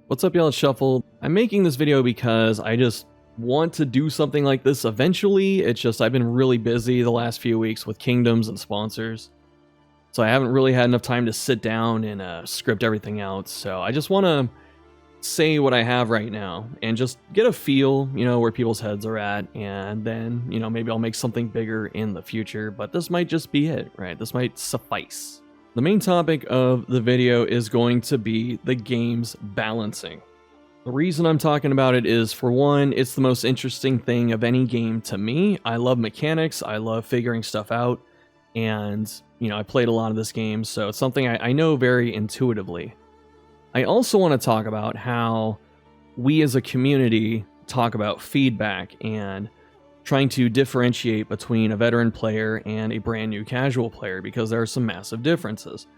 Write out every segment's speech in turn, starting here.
What's up, y'all? It's Shuffle. I'm making this video because I just want to do something like this eventually. It's just I've been really busy the last few weeks with kingdoms and sponsors, so I haven't really had enough time to sit down and script everything out. So I just want to say what I have right now and just get a feel, where people's heads are at, and then, maybe I'll make something bigger in the future, but this might just be it, right? This might suffice. The main topic of the video is going to be the game's balancing. The reason I'm talking about it is, for one, it's the most interesting thing of any game to me. I love mechanics, I love figuring stuff out, and, I played a lot of this game, so it's something I know very intuitively. I also want to talk about how we as a community talk about feedback and trying to differentiate between a veteran player and a brand new casual player, because there are some massive differences.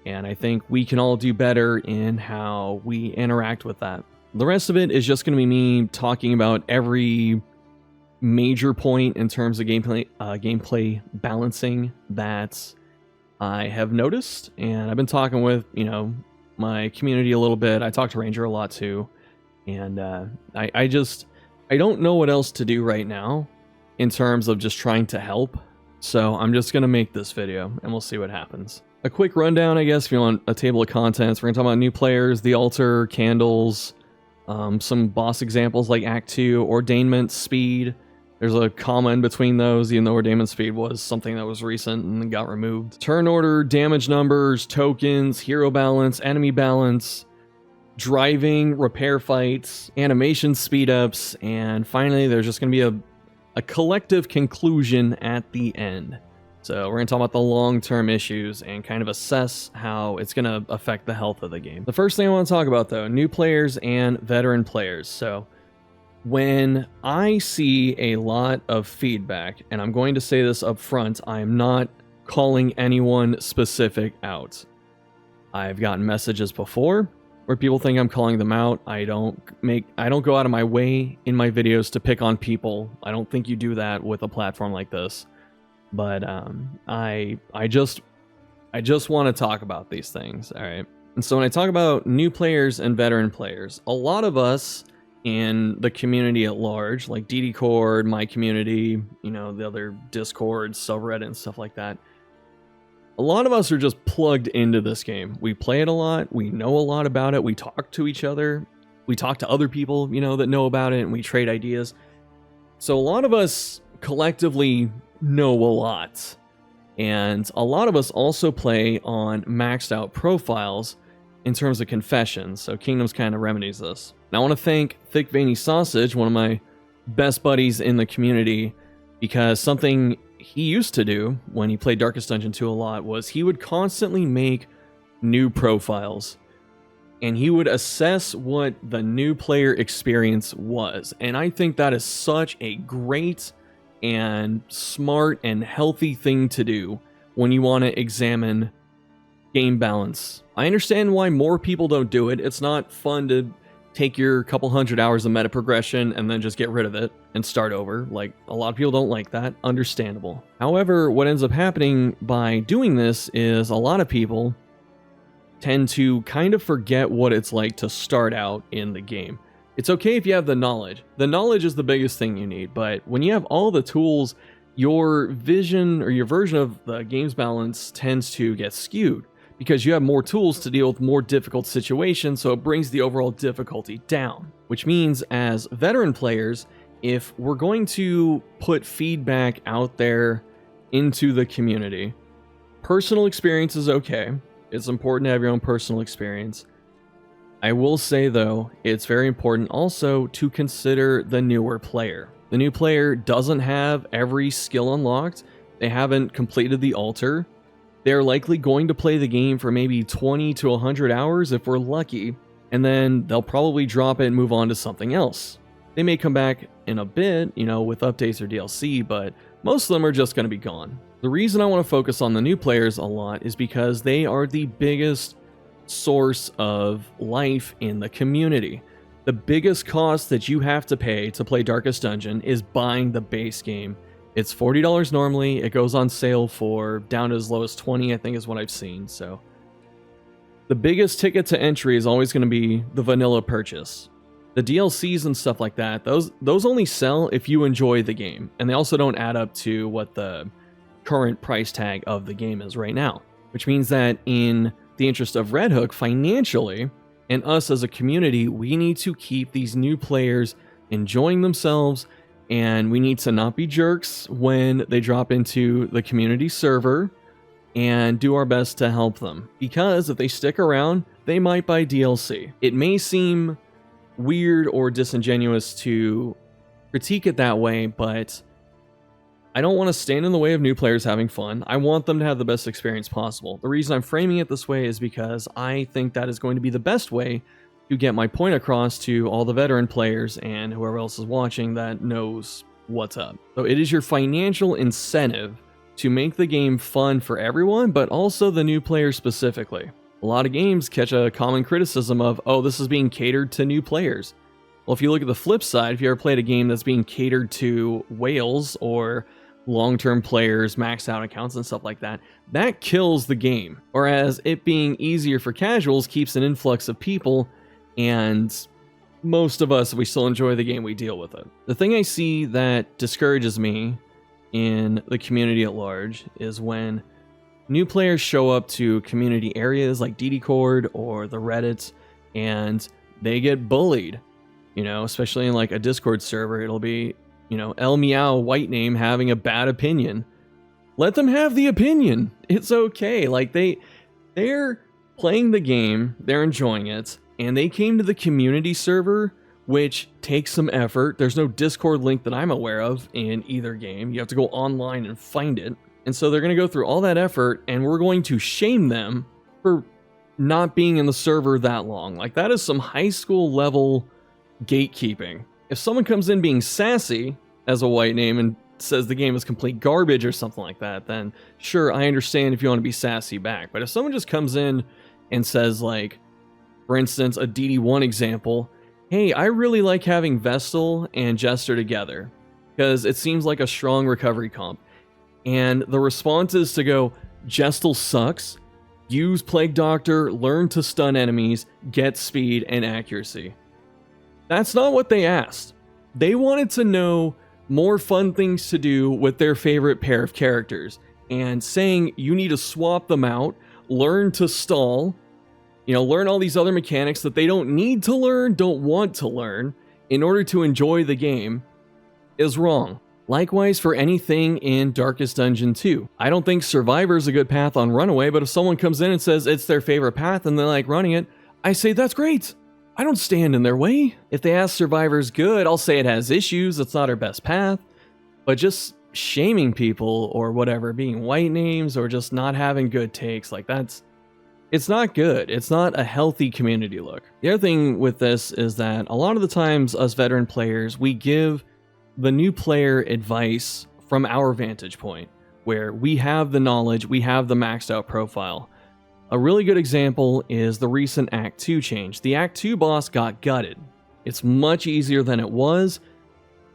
And I think we can all do better in how we interact with that. The rest of it is just going to be me talking about every major point in terms of gameplay balancing that I have noticed. And I've been talking with, my community a little bit. I talk to Ranger a lot too. And I don't know what else to do right now in terms of just trying to help. So I'm just going to make this video and we'll see what happens. A quick rundown, I guess, if you want a table of contents. We're going to talk about new players, the altar, candles, some boss examples like Act 2, Ordainment Speed. There's a comma in between those, even though Ordainment Speed was something that was recent and got removed. Turn order, damage numbers, tokens, hero balance, enemy balance, driving, repair fights, animation speed ups, and finally there's just going to be a collective conclusion at the end. So we're going to talk about the long-term issues and kind of assess how it's going to affect the health of the game. The first thing I want to talk about, though, new players and veteran players. So when I see a lot of feedback, and I'm going to say this up front, I am not calling anyone specific out. I've gotten messages before where people think I'm calling them out. I don't go out of my way in my videos to pick on people. I don't think you do that with a platform like this. But I just want to talk about these things, all right? And so when I talk about new players and veteran players, a lot of us in the community at large, like DD my community, the other Discord, subreddit, and stuff like that, a lot of us are just plugged into this game. We play it a lot. We know a lot about it. We talk to each other. We talk to other people, that know about it, and we trade ideas. So a lot of us collectively know a lot. And a lot of us also play on maxed out profiles in terms of confessions. So Kingdoms kind of remedies this. And I want to thank Thick Veiny Sausage, one of my best buddies in the community, because something he used to do when he played Darkest Dungeon 2 a lot was he would constantly make new profiles and he would assess what the new player experience was. And I think that is such a great and smart and healthy thing to do when you want to examine game balance. I understand why more people don't do it. It's not fun to take your couple hundred hours of meta progression and then just get rid of it and start over. Like, a lot of people don't like that. Understandable. However, what ends up happening by doing this is a lot of people tend to kind of forget what it's like to start out in the game. It's okay if you have the knowledge. The knowledge is the biggest thing you need, but when you have all the tools, your vision or your version of the game's balance tends to get skewed, because you have more tools to deal with more difficult situations, so it brings the overall difficulty down. Which means, as veteran players, if we're going to put feedback out there into the community, personal experience is okay. It's important to have your own personal experience. I will say, though, it's very important also to consider the newer player. The new player doesn't have every skill unlocked. They haven't completed the altar. They're likely going to play the game for maybe 20 to 100 hours if we're lucky, and then they'll probably drop it and move on to something else. They may come back in a bit, with updates or DLC, but most of them are just going to be gone. The reason I want to focus on the new players a lot is because they are the biggest source of life in the community. The biggest cost that you have to pay to play Darkest Dungeon is buying the base game. It's $40 normally. It goes on sale for down to as low as $20, I think is what I've seen. So the biggest ticket to entry is always going to be the vanilla purchase. The DLCs and stuff like that, those only sell if you enjoy the game, and they also don't add up to what the current price tag of the game is right now, which means that in the interest of Red Hook financially, and us as a community, we need to keep these new players enjoying themselves, and we need to not be jerks when they drop into the community server, and do our best to help them. Because if they stick around, they might buy DLC. It may seem weird or disingenuous to critique it that way, but I don't want to stand in the way of new players having fun. I want them to have the best experience possible. The reason I'm framing it this way is because I think that is going to be the best way to get my point across to all the veteran players and whoever else is watching that knows what's up. So it is your financial incentive to make the game fun for everyone, but also the new players specifically. A lot of games catch a common criticism of, oh, this is being catered to new players. Well, if you look at the flip side, if you ever played a game that's being catered to whales or long-term players, maxed out accounts and stuff like that, that kills the game. Whereas it being easier for casuals keeps an influx of people, and most of us, if we still enjoy the game, we deal with it. The thing I see that discourages me in the community at large is when new players show up to community areas like DD or the Reddits, and they get bullied, you know, especially in like a Discord server. It'll be, you know, El Meow white name having a bad opinion. Let them have the opinion. It's okay. Like they're playing the game, they're enjoying it, and they came to the community server, which takes some effort. There's no Discord link that I'm aware of in either game. You have to go online and find it. And so they're going to go through all that effort, and we're going to shame them for not being in the server that long. Like, that is some high school level gatekeeping. If someone comes in being sassy as a white name and says the game is complete garbage or something like that, then sure, I understand if you want to be sassy back. But if someone just comes in and says, like, for instance, a DD1 example, hey, I really like having Vestal and Jester together because it seems like a strong recovery comp. And the response is to go, Gestal sucks, use Plague Doctor, learn to stun enemies, get speed and accuracy. That's not what they asked. They wanted to know more fun things to do with their favorite pair of characters. And saying you need to swap them out, learn to stall, you know, learn all these other mechanics that they don't need to learn, don't want to learn, in order to enjoy the game, is wrong. Likewise for anything in Darkest Dungeon 2. I don't think Survivor is a good path on Runaway, but if someone comes in and says it's their favorite path and they like running it, I say that's great. I don't stand in their way. If they ask Survivor's good, I'll say it has issues, it's not our best path. But just shaming people or whatever, being white names or just not having good takes, like it's not good. It's not a healthy community look. The other thing with this is that a lot of the times us veteran players, we give the new player advice from our vantage point, where we have the knowledge, we have the maxed out profile. A really good example is the recent Act 2 change. The Act 2 boss got gutted. It's much easier than it was,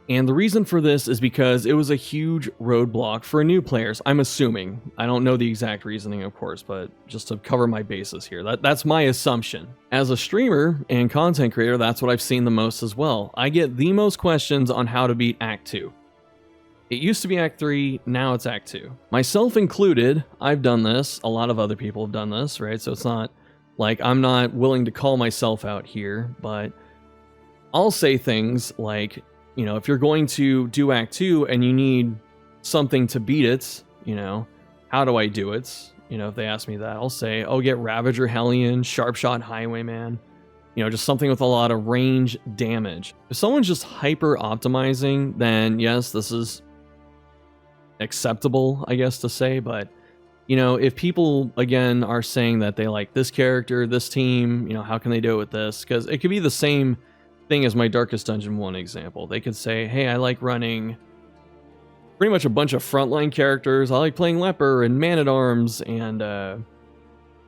and the reason for this is because it was a huge roadblock for new players, I'm assuming. I don't know the exact reasoning, of course, but just to cover my bases here, that's my assumption. As a streamer and content creator, that's what I've seen the most as well. I get the most questions on how to beat Act 2. It used to be Act 3, now it's Act 2. Myself included, I've done this, a lot of other people have done this, right? So it's not like I'm not willing to call myself out here, but I'll say things like, you know, if you're going to do Act 2 and you need something to beat it, you know, how do I do it? You know, if they ask me that, I'll say, oh, get Ravager Hellion, Sharpshot Highwayman, you know, just something with a lot of range damage. If someone's just hyper optimizing, then yes, this is acceptable, I guess, to say. But, you know, if people, again, are saying that they like this character, this team, you know, how can they do it with this? Because it could be the same thing as my Darkest Dungeon 1 example. They could say, hey, I like running pretty much a bunch of frontline characters. I like playing Leper and Man-at-Arms and,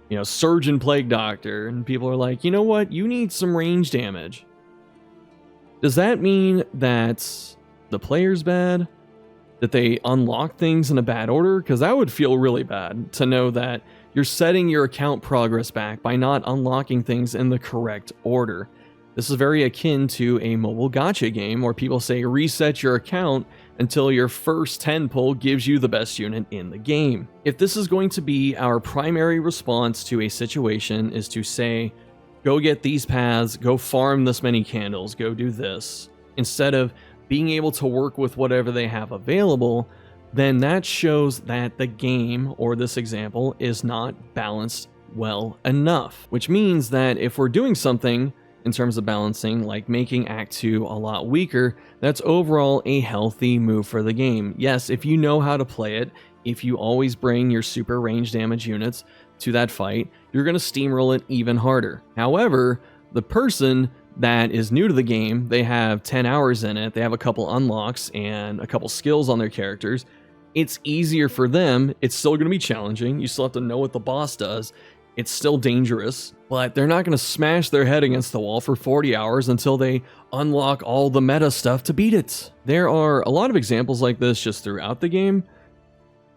you know, Surgeon Plague Doctor. And people are like, you know what? You need some range damage. Does that mean that the player's bad? That they unlock things in a bad order? Because that would feel really bad to know that you're setting your account progress back by not unlocking things in the correct order. This is very akin to a mobile gacha game where people say reset your account until your first 10 pull gives you the best unit in the game. If this is going to be our primary response to a situation, is to say, go get these paths, go farm this many candles, go do this, instead of being able to work with whatever they have available, then that shows that the game, or this example, is not balanced well enough. Which means that if we're doing something in terms of balancing, like making Act 2 a lot weaker, that's overall a healthy move for the game. Yes, if you know how to play it, if you always bring your super range damage units to that fight, you're going to steamroll it even harder. However, the person that is new to the game, they have 10 hours in it, they have a couple unlocks and a couple skills on their characters, it's easier for them. It's still going to be challenging. You still have to know what the boss does. It's still dangerous, but they're not going to smash their head against the wall for 40 hours until they unlock all the meta stuff to beat it. There are a lot of examples like this just throughout the game.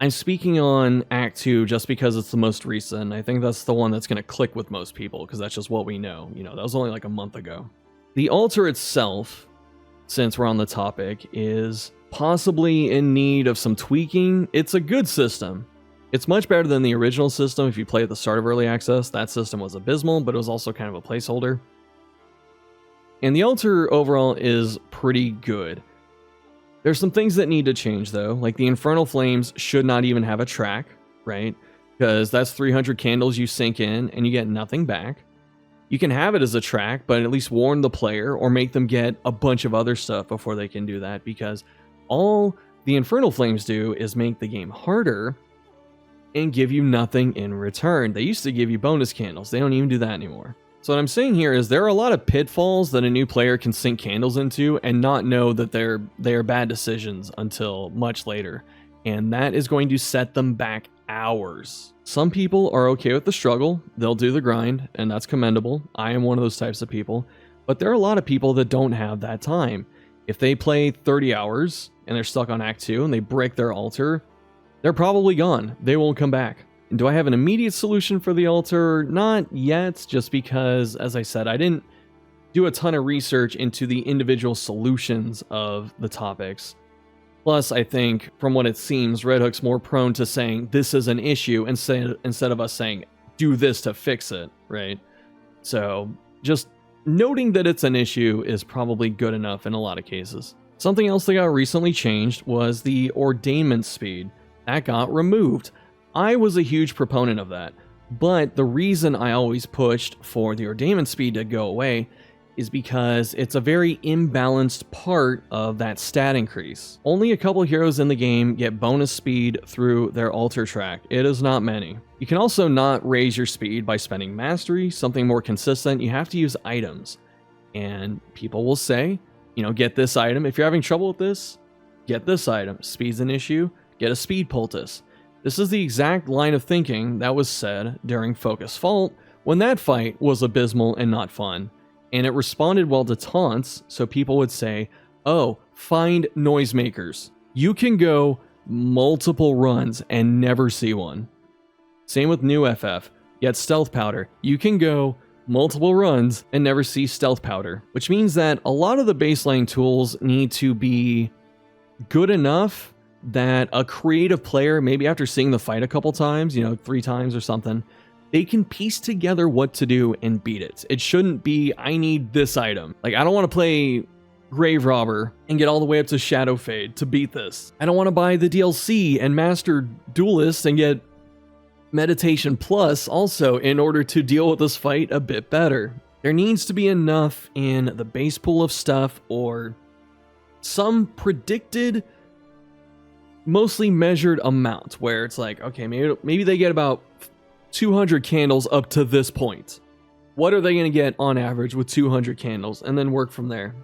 I'm speaking on Act 2 just because it's the most recent. I think that's the one that's going to click with most people because that's just what we know. You know, that was only like a month ago. The altar itself, since we're on the topic, is possibly in need of some tweaking. It's a good system. It's much better than the original system. If you play at the start of Early Access, that system was abysmal, but it was also kind of a placeholder. And the altar overall is pretty good. There's some things that need to change though, like the Infernal Flames should not even have a track, right? Because that's 300 candles you sink in and you get nothing back. You can have it as a track, but at least warn the player or make them get a bunch of other stuff before they can do that, because all the Infernal Flames do is make the game harder and give you nothing in return. They used to give you bonus candles. They don't even do that anymore. So what I'm saying here is there are a lot of pitfalls that a new player can sink candles into and not know that they are bad decisions until much later. And that is going to set them back hours. Some people are okay with the struggle. They'll do the grind, and that's commendable. I am one of those types of people. But there are a lot of people that don't have that time. If they play 30 hours and they're stuck on Act 2 and they break their altar, they're probably gone. They won't come back. And do I have an immediate solution for the altar? Not yet, just because, as I said, I didn't do a ton of research into the individual solutions of the topics. Plus, I think, from what it seems, Red Hook's more prone to saying this is an issue instead of us saying do this to fix it, right? So, just noting that it's an issue is probably good enough in a lot of cases. Something else that got recently changed was the Ordainment Speed. That got removed. I was a huge proponent of that, but the reason I always pushed for the Ordainment Speed to go away is because it's a very imbalanced part of that stat increase. Only a couple heroes in the game get bonus speed through their altar track. It is not many. You can also not raise your speed by spending mastery, something more consistent. You have to use items. And people will say, you know, get this item. If you're having trouble with this, get this item. Speed's an issue, get a speed poultice. This is the exact line of thinking that was said during Focus Fault when that fight was abysmal and not fun. And it responded well to taunts, so people would say, oh, find noisemakers. You can go multiple runs and never see one. Same with new FF, get stealth powder. You can go multiple runs and never see stealth powder, which means that a lot of the baseline tools need to be good enough that a creative player, maybe after seeing the fight a couple times, 3 times or something, they can piece together what to do and beat it. It shouldn't be, I need this item. Like, I don't want to play Grave Robber and get all the way up to Shadow Fade to beat this. I don't want to buy the DLC and Master Duelist and get Meditation Plus also in order to deal with this fight a bit better. There needs to be enough in the base pool of stuff or some predicted, mostly measured amount where it's like, okay, maybe they get about 200 candles up to this point. What are they going to get on average with 200 candles, and then work from there?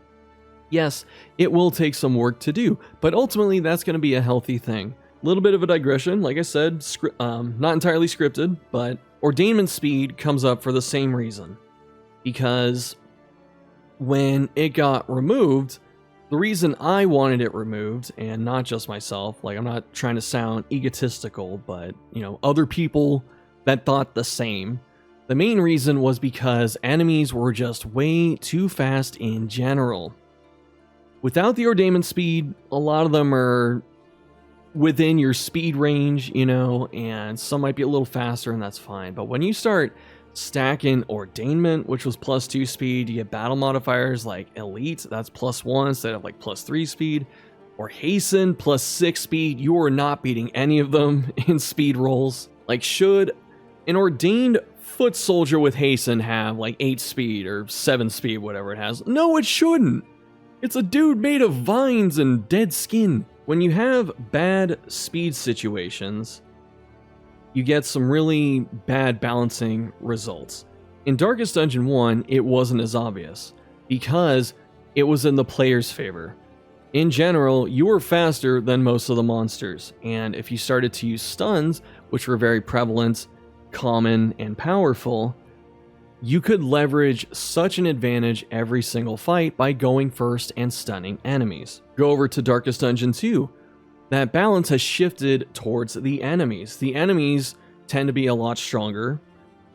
Yes, it will take some work to do, but ultimately that's going to be a healthy thing. A little bit of a digression, like I said, not entirely scripted, but Ordainment Speed comes up for the same reason. Because when it got removed, the reason I wanted it removed, and not just myself, like I'm not trying to sound egotistical, but other people that thought the same. The main reason was because enemies were just way too fast in general. Without the Ordainment Speed, a lot of them are within your speed range, you know, and some might be a little faster, and that's fine. But when you start stacking Ordainment, which was +2 speed, you get battle modifiers like Elite, that's +1 instead of like +3 speed, or Hasten +6 speed, you are not beating any of them in speed rolls. Like, should an Ordained foot soldier with Hasten have like 8 speed or 7 speed, whatever it has? No, it shouldn't. It's a dude made of vines and dead skin. When you have bad speed situations, you get some really bad balancing results. In Darkest Dungeon 1, it wasn't as obvious, because it was in the player's favor. In general, you were faster than most of the monsters, and if you started to use stuns, which were very prevalent, common, and powerful, you could leverage such an advantage every single fight by going first and stunning enemies. Go over to Darkest Dungeon 2. That balance has shifted towards the enemies. The enemies tend to be a lot stronger,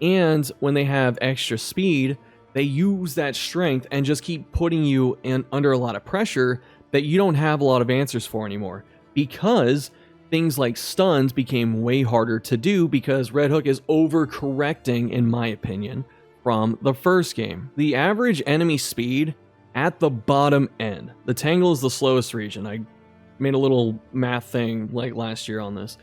and when they have extra speed, they use that strength and just keep putting you in under a lot of pressure that you don't have a lot of answers for anymore, because things like stuns became way harder to do because Red Hook is overcorrecting, in my opinion, from the first game. The average enemy speed at the bottom end. The Tangle is the slowest region. I made a little math thing like last year on this.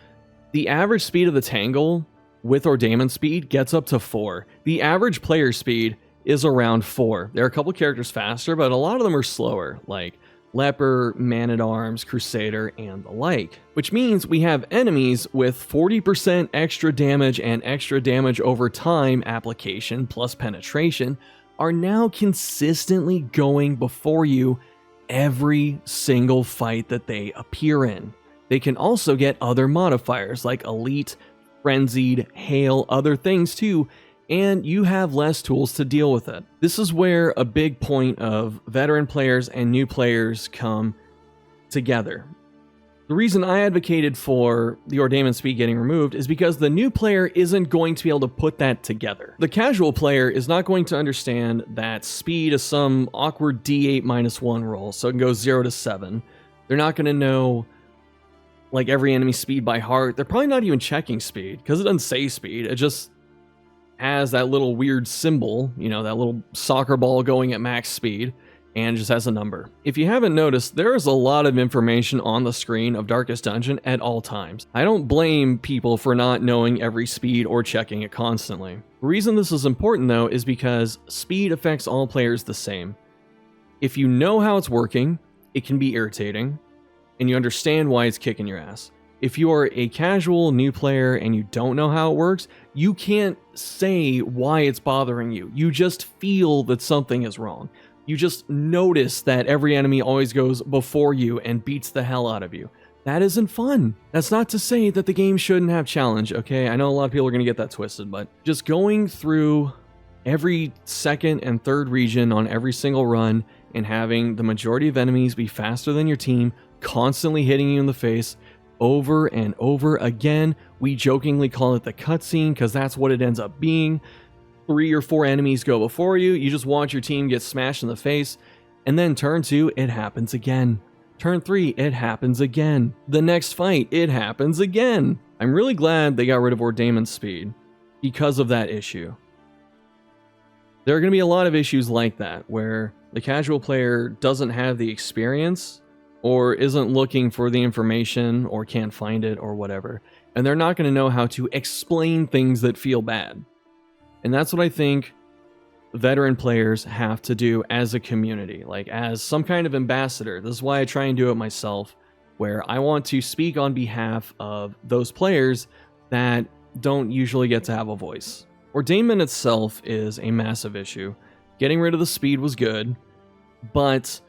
The average speed of the Tangle with Ordainment Speed gets up to 4. The average player speed is around 4. There are a couple characters faster, but a lot of them are slower, like Leper, Man-at-Arms, Crusader, and the like. Which means we have enemies with 40% extra damage and extra damage over time application plus penetration are now consistently going before you every single fight that they appear in. They can also get other modifiers like Elite, Frenzied, Hail, other things too, and you have less tools to deal with it. This is where a big point of veteran players and new players come together. The reason I advocated for the Ordainment Speed getting removed is because the new player isn't going to be able to put that together. The casual player is not going to understand that speed is some awkward D8 -1 roll, so it can go 0 to 7. They're not going to know like every enemy speed by heart. They're probably not even checking speed because it doesn't say speed. It just has that little weird symbol, you know, that little soccer ball going at max speed, and just has a number. If you haven't noticed, there is a lot of information on the screen of Darkest Dungeon at all times. I don't blame people for not knowing every speed or checking it constantly. The reason this is important though is because speed affects all players the same. If you know how it's working, it can be irritating, and you understand why it's kicking your ass. If you are a casual new player and you don't know how it works, you can't say why it's bothering you. You just feel that something is wrong. You just notice that every enemy always goes before you and beats the hell out of you. That isn't fun. That's not to say that the game shouldn't have challenge, okay? I know a lot of people are going to get that twisted, but just going through every second and third region on every single run and having the majority of enemies be faster than your team, constantly hitting you in the face, over and over again. We jokingly call it the cutscene because that's what it ends up being. 3 or 4 enemies go before you, you just watch your team get smashed in the face, and then turn 2, it happens again. Turn 3, it happens again. The next fight, it happens again. I'm really glad they got rid of Ordainment Speed because of that issue. There are going to be a lot of issues like that, where the casual player doesn't have the experience or isn't looking for the information or can't find it or whatever, and they're not going to know how to explain things that feel bad. And that's what I think veteran players have to do as a community, like as some kind of ambassador. This is why I try and do it myself, where I want to speak on behalf of those players that don't usually get to have a voice. Ordainment itself is a massive issue. Getting rid of the speed was good, but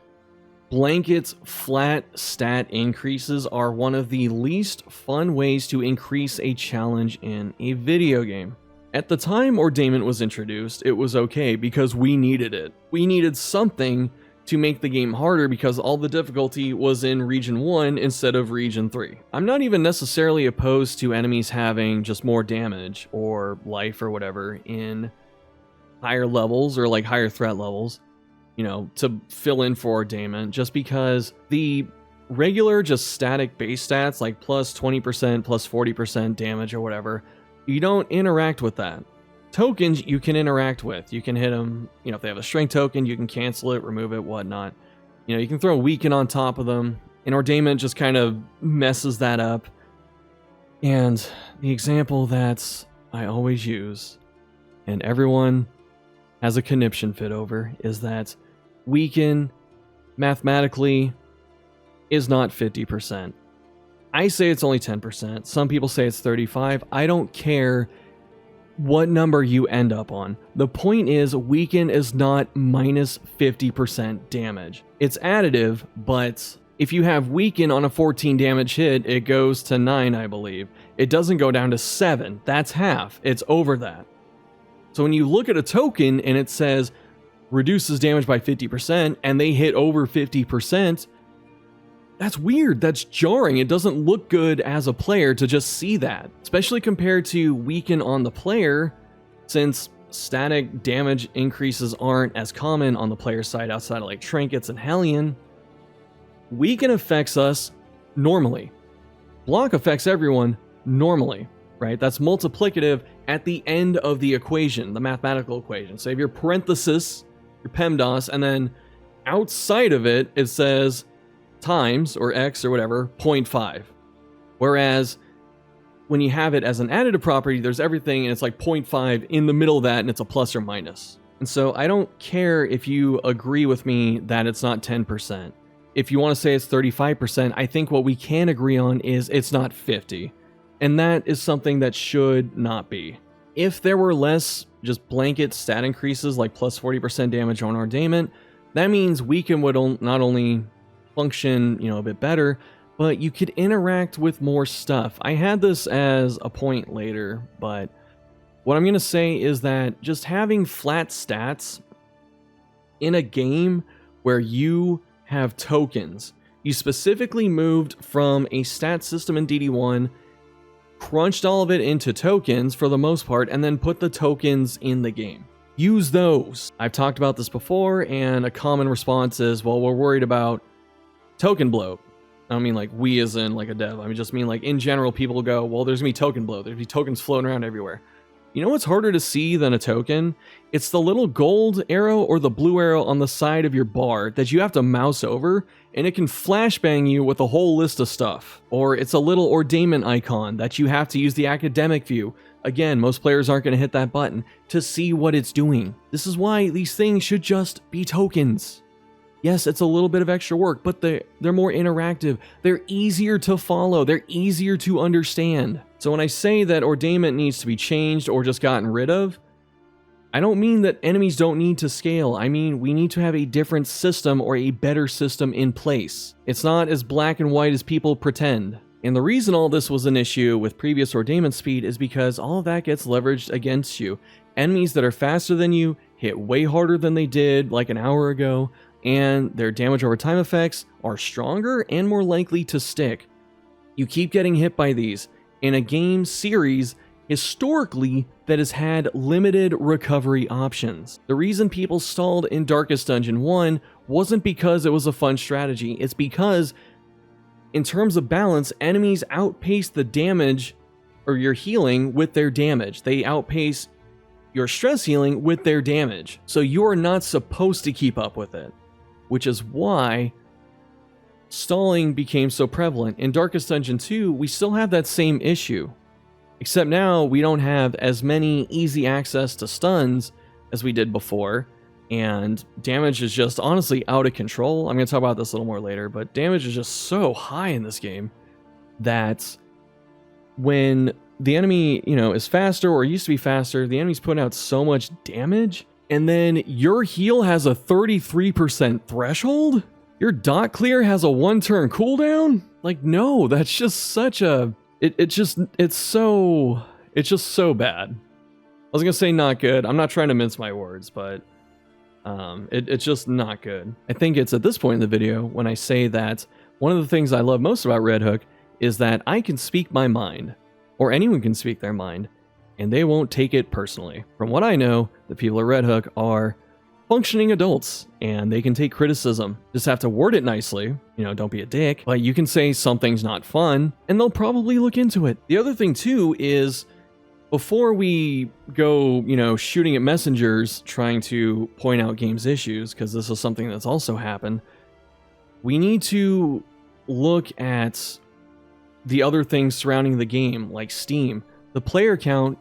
blanket flat stat increases are one of the least fun ways to increase a challenge in a video game. At the time Ordainment was introduced, it was okay because we needed it. We needed something to make the game harder because all the difficulty was in Region 1 instead of Region 3. I'm not even necessarily opposed to enemies having just more damage or life or whatever in higher levels or like higher threat levels, you know, to fill in for Ordainment, just because the regular just static base stats like plus 20%, plus 40% damage or whatever, you don't interact with that. Tokens you can interact with. You can hit them, you know, if they have a strength token, you can cancel it, remove it, whatnot. You know, you can throw weaken on top of them, and Ordainment just kind of messes that up. And the example that I always use, and everyone has a conniption fit over, is that weaken mathematically is not 50%. I say it's only 10%. Some people say it's 35%. I don't care what number you end up on. The point is, weaken is not minus 50% damage. It's additive, but if you have weaken on a 14 damage hit, it goes to 9, I believe. It doesn't go down to 7. That's half. It's over that. So when you look at a token and it says reduces damage by 50% and they hit over 50%, that's weird. That's jarring. It doesn't look good as a player to just see that, especially compared to weaken on the player, since static damage increases aren't as common on the player side outside of like trinkets and Hellion. Weaken affects us normally. Block affects everyone normally, right? That's multiplicative at the end of the equation, the mathematical equation. So if your parenthesis, your PEMDAS, and then outside of it, it says times, or x or whatever, 0.5. Whereas when you have it as an additive property, there's everything and it's like 0.5 in the middle of that and it's a plus or minus. And so I don't care if you agree with me that it's not 10%. If you want to say it's 35%, I think what we can agree on is it's not 50. And that is something that should not be. If there were less just blanket stat increases like plus 40% damage on Ordainment, that means weaken would not only function, you know, a bit better, but you could interact with more stuff. I had this as a point later, but what I'm going to say is that just having flat stats in a game where you have tokens, you specifically moved from a stat system in DD1, crunched all of it into tokens for the most part, and then put the tokens in the game. Use those. I've talked about this before, and a common response is, well, we're worried about token bloat. I don't mean like we as in like a dev. I just mean like in general, people go, well, there's gonna be token bloat. There's gonna be tokens floating around everywhere. You know what's harder to see than a token? It's the little gold arrow or the blue arrow on the side of your bar that you have to mouse over, and it can flashbang you with a whole list of stuff. Or it's a little Ordainment icon that you have to use the academic view. Again, most players aren't going to hit that button to see what it's doing. This is why these things should just be tokens. Yes, it's a little bit of extra work, but they're more interactive. They're easier to follow. They're easier to understand. So when I say that Ordainment needs to be changed or just gotten rid of, I don't mean that enemies don't need to scale. I mean, we need to have a different system or a better system in place. It's not as black and white as people pretend. And the reason all this was an issue with previous Ordainment Speed is because all of that gets leveraged against you. Enemies that are faster than you hit way harder than they did like an hour ago, and their damage over time effects are stronger and more likely to stick. You keep getting hit by these in a game series historically that has had limited recovery options. The reason people stalled in Darkest Dungeon 1 wasn't because it was a fun strategy, it's because in terms of balance, enemies outpace the damage or your healing with their damage. They outpace your stress healing with their damage. So you are not supposed to keep up with it, which is why stalling became so prevalent. In Darkest Dungeon 2, we still have that same issue, except now we don't have as many easy access to stuns as we did before, and damage is just honestly out of control. I'm going to talk about this a little more later, but damage is just so high in this game that when the enemy, you know, is faster or used to be faster, the enemy's putting out so much damage, and then your heal has a 33% threshold? Your dot clear has a 1-turn cooldown? Like, no, that's just such a... It's just so bad. I was gonna say not good. I'm not trying to mince my words, but It's just not good. I think it's at this point in the video when I say that one of the things I love most about Red Hook is that I can speak my mind, or anyone can speak their mind, and they won't take it personally. From what I know, the people at Red Hook are functioning adults, and they can take criticism. Just have to word it nicely, you know, don't be a dick, but you can say something's not fun, and they'll probably look into it. The other thing too is, before we go, you know, shooting at messengers trying to point out games issues, because this is something that's also happened, we need to look at the other things surrounding the game, like Steam. The player count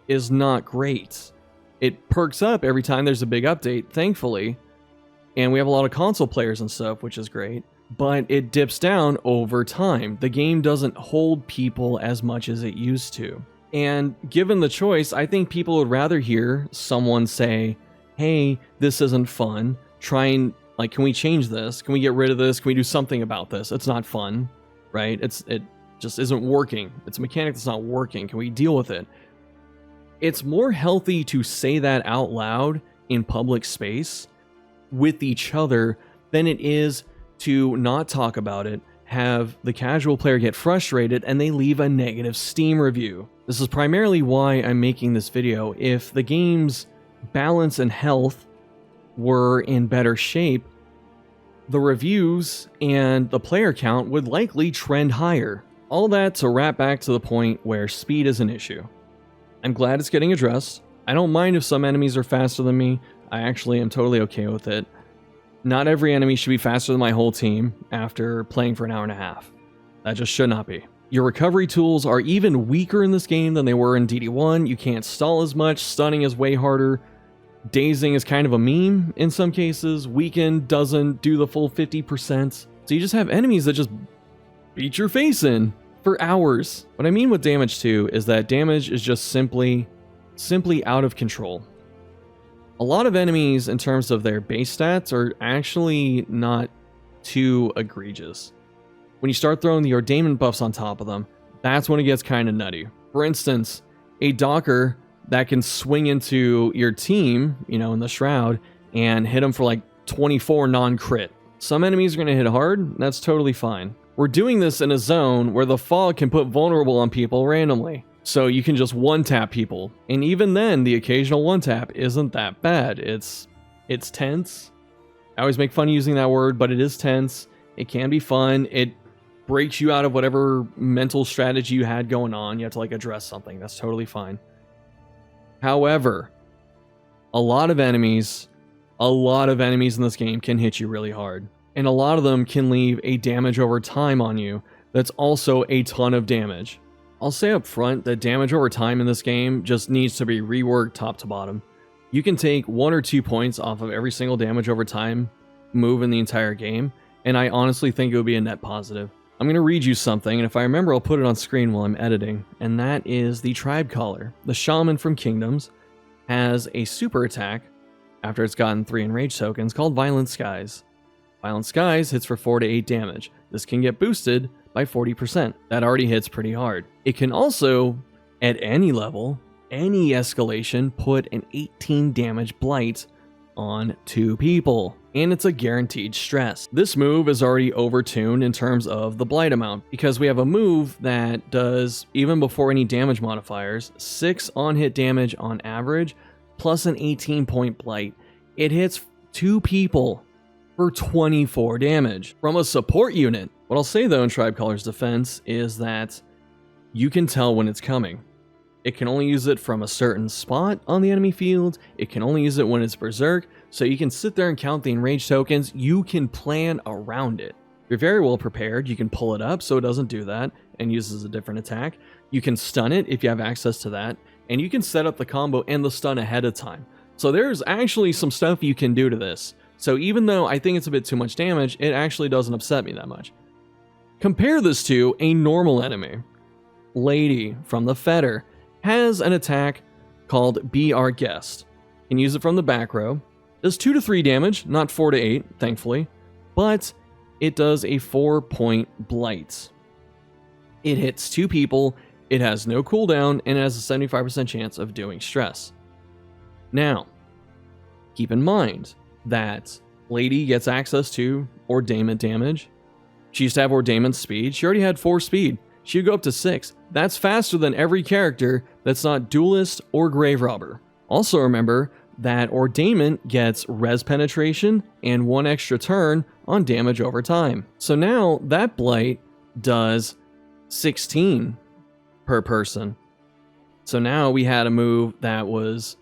is not great. It perks up every time there's a big update, thankfully, and we have a lot of console players and stuff, which is great, but it dips down over time. The game doesn't hold people as much as it used to. And given the choice, I think people would rather hear someone say, hey, this isn't fun, like, can we change this? Can we get rid of this? Can we do something about this? It's not fun, right? It just isn't working. It's a mechanic that's not working. Can we deal with it? It's more healthy to say that out loud in public space with each other than it is to not talk about it, have the casual player get frustrated, and they leave a negative Steam review. This is primarily why I'm making this video. If the game's balance and health were in better shape, the reviews and the player count would likely trend higher. All that to wrap back to the point where speed is an issue. I'm glad it's getting addressed. I don't mind if some enemies are faster than me. I actually am totally okay with it. Not every enemy should be faster than my whole team after playing for an hour and a half. That just should not be. Your recovery tools are even weaker in this game than they were in DD1. You can't stall as much. Stunning is way harder. Dazing is kind of a meme in some cases. Weaken doesn't do the full 50%. So you just have enemies that just beat your face in for hours. What I mean with damage too is that damage is just simply out of control. A lot of enemies in terms of their base stats are actually not too egregious. When you start throwing the Ordainment buffs on top of them, that's when it gets kind of nutty. For instance, a Docker that can swing into your team, you know, in the Shroud, and hit them for like 24 non-crit. Some enemies are going to hit hard, that's totally fine. We're doing this in a zone where the fog can put vulnerable on people randomly. So you can just one-tap people. And even then, the occasional one-tap isn't that bad. It's tense. I always make fun of using that word, but it is tense. It can be fun. It breaks you out of whatever mental strategy you had going on. You have to like address something. That's totally fine. However, a lot of enemies in this game can hit you really hard. And a lot of them can leave a damage over time on you that's also a ton of damage. I'll say up front that damage over time in this game just needs to be reworked top to bottom. You can take 1 or 2 points off of every single damage over time move in the entire game, and I honestly think it would be a net positive. I'm going to read you something, and if I remember, I'll put it on screen while I'm editing, and that is the Tribe Caller. The Shaman from Kingdoms has a super attack after it's gotten 3 enrage tokens called Violent Skies. Violent Skies hits for 4 to 8 damage. This can get boosted by 40%. That already hits pretty hard. It can also, at any level, any escalation, put an 18 damage blight on 2 people. And it's a guaranteed stress. This move is already overtuned in terms of the blight amount, because we have a move that does, even before any damage modifiers, 6 on-hit damage on average, plus an 18-point blight. It hits 2 people for 24 damage from a support unit. What I'll say though in Tribe Caller's defense is that you can tell when it's coming. It can only use it from a certain spot on the enemy field. It can only use it when it's berserk. So you can sit there and count the enraged tokens. You can plan around it. If you're very well prepared, you can pull it up so it doesn't do that and uses a different attack. You can stun it if you have access to that. And you can set up the combo and the stun ahead of time. So there's actually some stuff you can do to this. So even though I think it's a bit too much damage, it actually doesn't upset me that much. Compare this to a normal enemy. Lady from the Fetter has an attack called Be Our Guest. You can use it from the back row. Does 2 to 3 damage, not 4 to 8, thankfully. But it does a 4-point blight. It hits 2 people, it has no cooldown, and it has a 75% chance of doing stress. Now, Keep in mind that Lady gets access to Ordainment damage. She used to have Ordainment Speed. She already had 4 speed. She would go up to 6. That's faster than every character that's not Duelist or Grave Robber. Also remember that Ordainment gets res penetration and 1 extra turn on damage over time. So now that Blight does 16 per person. So now we had a move that was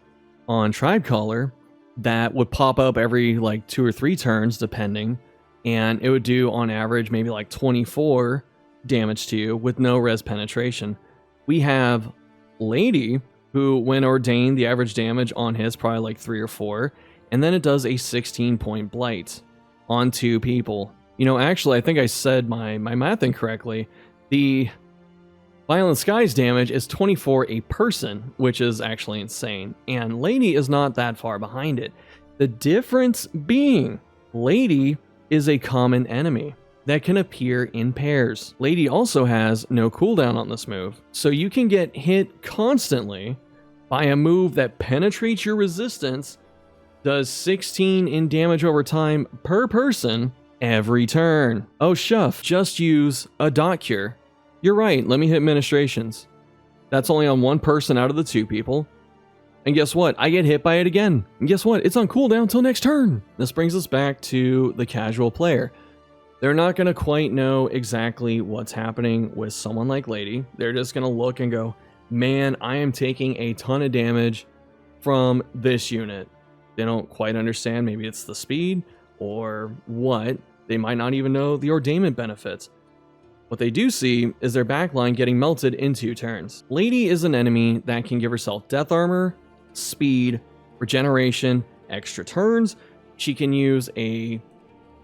on Tribe Caller that would pop up every like 2 or 3 turns depending, and it would do on average maybe like 24 damage to you with no res penetration. We have Lady, who when ordained, the average damage on his probably like 3 or 4, and then it does a 16 point blight on 2 people. You know, actually, I think I said my math incorrectly. The Violent Skies damage is 24 a person, which is actually insane, and Lady is not that far behind it. The difference being, Lady is a common enemy that can appear in pairs. Lady also has no cooldown on this move, so you can get hit constantly by a move that penetrates your resistance, does 16 in damage over time per person every turn. Oh shuff, just use a dot cure. You're right, let me hit Ministrations. That's only on 1 person out of the 2 people. And guess what? I get hit by it again. And guess what? It's on cooldown till next turn. This brings us back to the casual player. They're not going to quite know exactly what's happening with someone like Lady. They're just going to look and go, man, I am taking a ton of damage from this unit. They don't quite understand. Maybe it's the speed or what. They might not even know the Ordainment benefits. What they do see is their backline getting melted in 2 turns. Lady is an enemy that can give herself death armor, speed, regeneration, extra turns. She can use a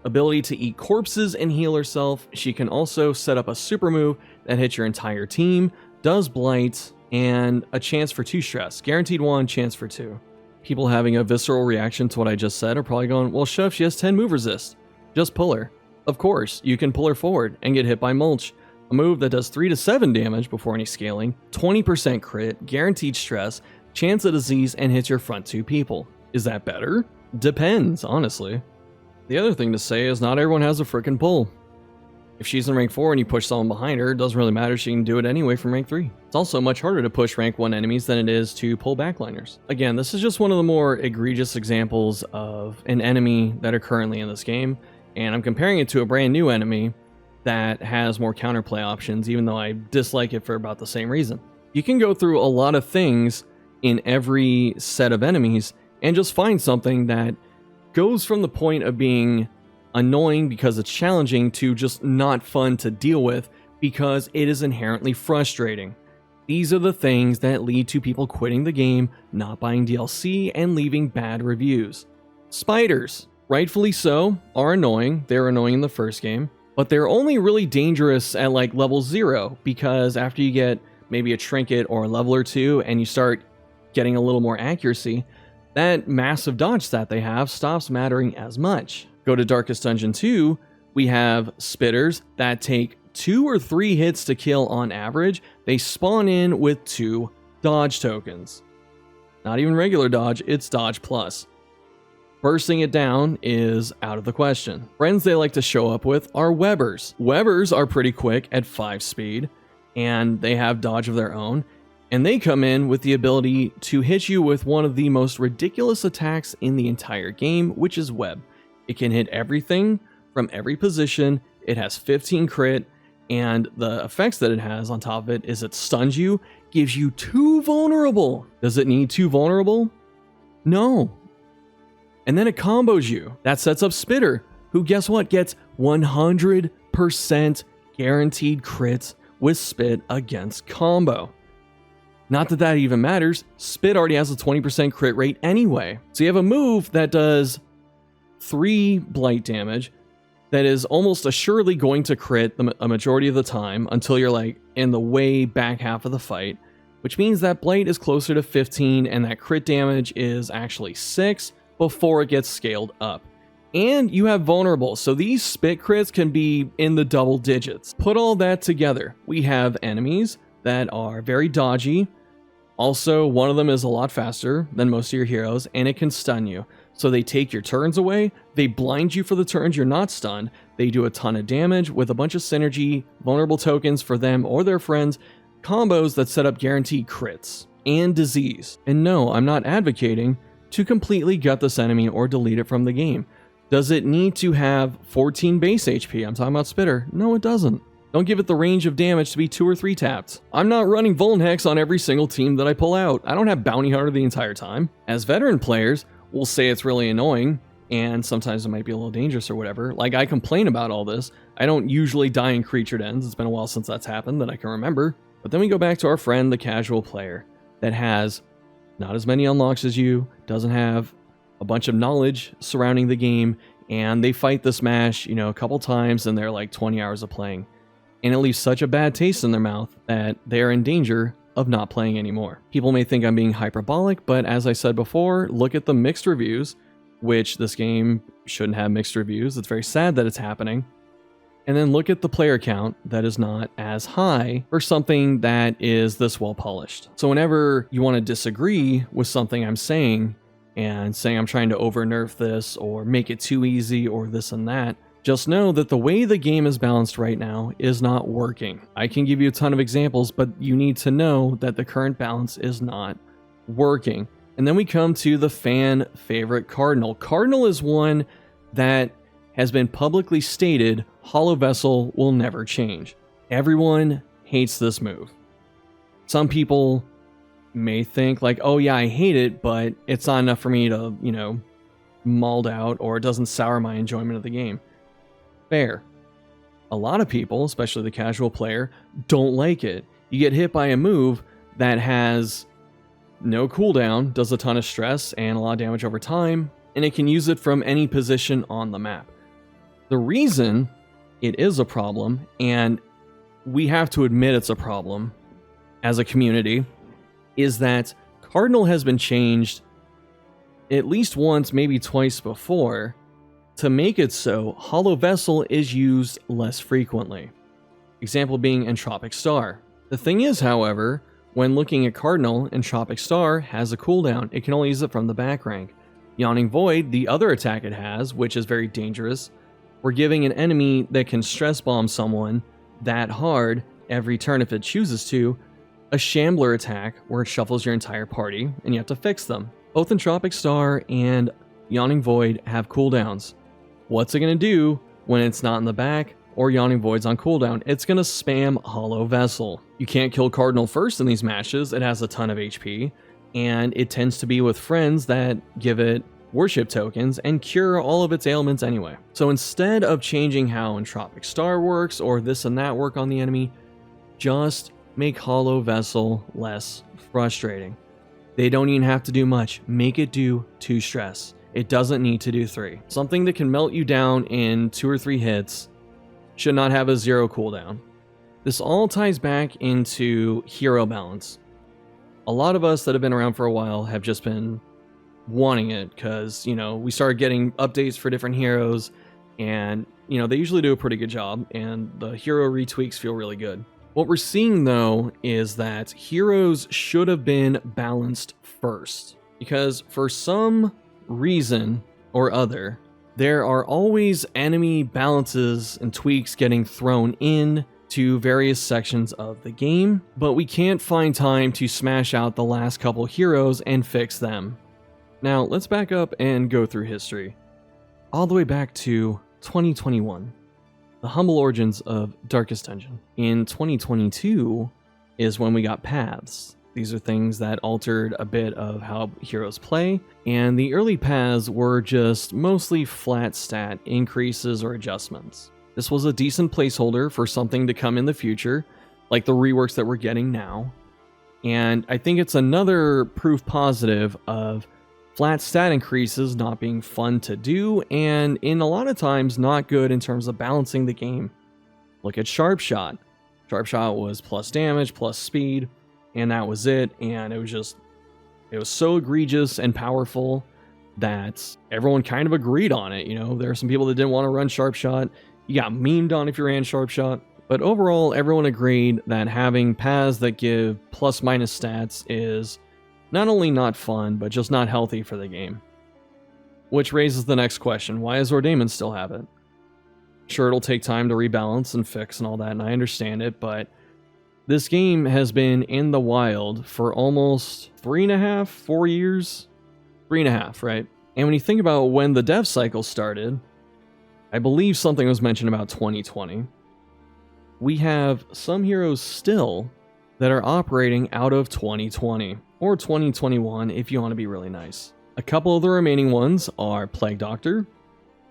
ability to eat corpses and heal herself. She can also set up a super move that hits your entire team, does blight, and a chance for 2 stress. Guaranteed 1, chance for 2. People having a visceral reaction to what I just said are probably going, well, Chef, she has 10 move resist. Just pull her. Of course, you can pull her forward and get hit by Mulch, a move that does 3 to 7 damage before any scaling, 20% crit, guaranteed stress, chance of disease, and hits your front 2 people. Is that better? Depends, honestly. The other thing to say is not everyone has a frickin' pull. If she's in rank 4 and you push someone behind her, it doesn't really matter, she can do it anyway from rank 3. It's also much harder to push rank 1 enemies than it is to pull backliners. Again, this is just one of the more egregious examples of an enemy that are currently in this game, and I'm comparing it to a brand new enemy that has more counterplay options, even though I dislike it for about the same reason. You can go through a lot of things in every set of enemies and just find something that goes from the point of being annoying because it's challenging to just not fun to deal with because it is inherently frustrating. These are the things that lead to people quitting the game, not buying DLC, and leaving bad reviews. Spiders, rightfully so, are annoying. They're annoying in the first game, but they're only really dangerous at like level 0 because after you get maybe a trinket or a level or 2 and you start getting a little more accuracy, that massive dodge stat they have stops mattering as much. Go to Darkest Dungeon 2, we have Spitters that take 2 or 3 hits to kill on average. They spawn in with 2 dodge tokens. Not even regular dodge, it's dodge plus. Bursting it down is out of the question. Friends they like to show up with are Webbers. Webbers are pretty quick at 5 speed, and they have dodge of their own, and they come in with the ability to hit you with one of the most ridiculous attacks in the entire game, which is Web. It can hit everything from every position, it has 15 crit, and the effects that it has on top of it is it stuns you, gives you 2 vulnerable. Does it need 2 vulnerable? No. And then it combos you. That sets up Spitter, who guess what? Gets 100% guaranteed crits with Spit against combo. Not that that even matters, Spit already has a 20% crit rate anyway. So you have a move that does 3 blight damage that is almost assuredly going to crit a majority of the time until you're like in the way back half of the fight, which means that blight is closer to 15 and that crit damage is actually 6 before it gets scaled up. And you have vulnerable, so these spit crits can be in the double digits. Put all that together, we have enemies that are very dodgy. Also, one of them is a lot faster than most of your heroes, and it can stun you. So they take your turns away, they blind you for the turns you're not stunned, they do a ton of damage with a bunch of synergy, vulnerable tokens for them or their friends, combos that set up guaranteed crits, and disease. And no, I'm not advocating to completely gut this enemy or delete it from the game. Does it need to have 14 base HP? I'm talking about Spitter. No, it doesn't. Don't give it the range of damage to be 2 or 3 tapped. I'm not running Vuln Hex on every single team that I pull out. I don't have Bounty Hunter the entire time. As veteran players, we'll say it's really annoying, and sometimes it might be a little dangerous or whatever. Like, I complain about all this. I don't usually die in creature dens. It's been a while since that's happened that I can remember. But then we go back to our friend, the casual player, that has not as many unlocks as you, doesn't have a bunch of knowledge surrounding the game, and they fight the Smash, you know, a couple times in their like 20 hours of playing. And it leaves such a bad taste in their mouth that they are in danger of not playing anymore. People may think I'm being hyperbolic, but as I said before, look at the mixed reviews, which this game shouldn't have mixed reviews. It's very sad that it's happening. And then look at the player count that is not as high for something that is this well polished. So whenever you want to disagree with something I'm saying and saying I'm trying to over nerf this or make it too easy or this and that, just know that the way the game is balanced right now is not working. I can give you a ton of examples, but you need to know that the current balance is not working. And then we come to the fan favorite Cardinal. Cardinal is one that has been publicly stated Hollow Vessel will never change. Everyone hates this move. Some people may think like, oh yeah, I hate it, but it's not enough for me to, you know, mauled out, or it doesn't sour my enjoyment of the game. Fair. A lot of people, especially the casual player, don't like it. You get hit by a move that has no cooldown, does a ton of stress and a lot of damage over time, and it can use it from any position on the map. The reason it is a problem, and we have to admit it's a problem as a community, is that Cardinal has been changed at least once, maybe twice before, to make it so Hollow Vessel is used less frequently. Example being Entropic Star. The thing is, however, when looking at Cardinal, Entropic Star has a cooldown. It can only use it from the back rank. Yawning Void, the other attack it has, which is very dangerous, we're giving an enemy that can stress bomb someone that hard every turn if it chooses to, a Shambler attack where it shuffles your entire party and you have to fix them. Both Entropic Star and Yawning Void have cooldowns. What's it going to do when it's not in the back or Yawning Void's on cooldown? It's going to spam Hollow Vessel. You can't kill Cardinal first in these matches. It has a ton of HP, and it tends to be with friends that give it worship tokens and cure all of its ailments anyway. So instead of changing how Entropic Star works or this and that work on the enemy, just make Hollow Vessel less frustrating. They don't even have to do much. Make it do 2 stress. It doesn't need to do 3. Something that can melt you down in 2 or 3 hits should not have a 0 cooldown. This all ties back into hero balance. A lot of us that have been around for a while have just been wanting it because, you know, we started getting updates for different heroes, and, you know, they usually do a pretty good job, and the hero retweaks feel really good. What we're seeing, though, is that heroes should have been balanced first, because for some reason or other, there are always enemy balances and tweaks getting thrown in to various sections of the game, but we can't find time to smash out the last couple heroes and fix them. Now, let's back up and go through history, all the way back to 2021. The humble origins of Darkest Dungeon. In 2022 is when we got paths. These are things that altered a bit of how heroes play, and the early paths were just mostly flat stat increases or adjustments. This was a decent placeholder for something to come in the future, like the reworks that we're getting now, and I think it's another proof positive of flat stat increases not being fun to do, and in a lot of times not good in terms of balancing the game. Look at Sharp Shot. Sharp Shot was plus damage, plus speed, and that was it, and it was so egregious and powerful that everyone kind of agreed on it. You know, there are some people that didn't want to run Sharp Shot. You got memed on if you ran Sharp Shot, but overall everyone agreed that having paths that give plus minus stats is not only not fun, but just not healthy for the game. Which raises the next question. Why does Ordainment still have it? Sure, it'll take time to rebalance and fix and all that, and I understand it, but this game has been in the wild for almost 3.5, 4 years? 3.5, right? And when you think about when the dev cycle started, I believe something was mentioned about 2020. We have some heroes still that are operating out of 2020, or 2021 if you want to be really nice. A couple of the remaining ones are Plague Doctor,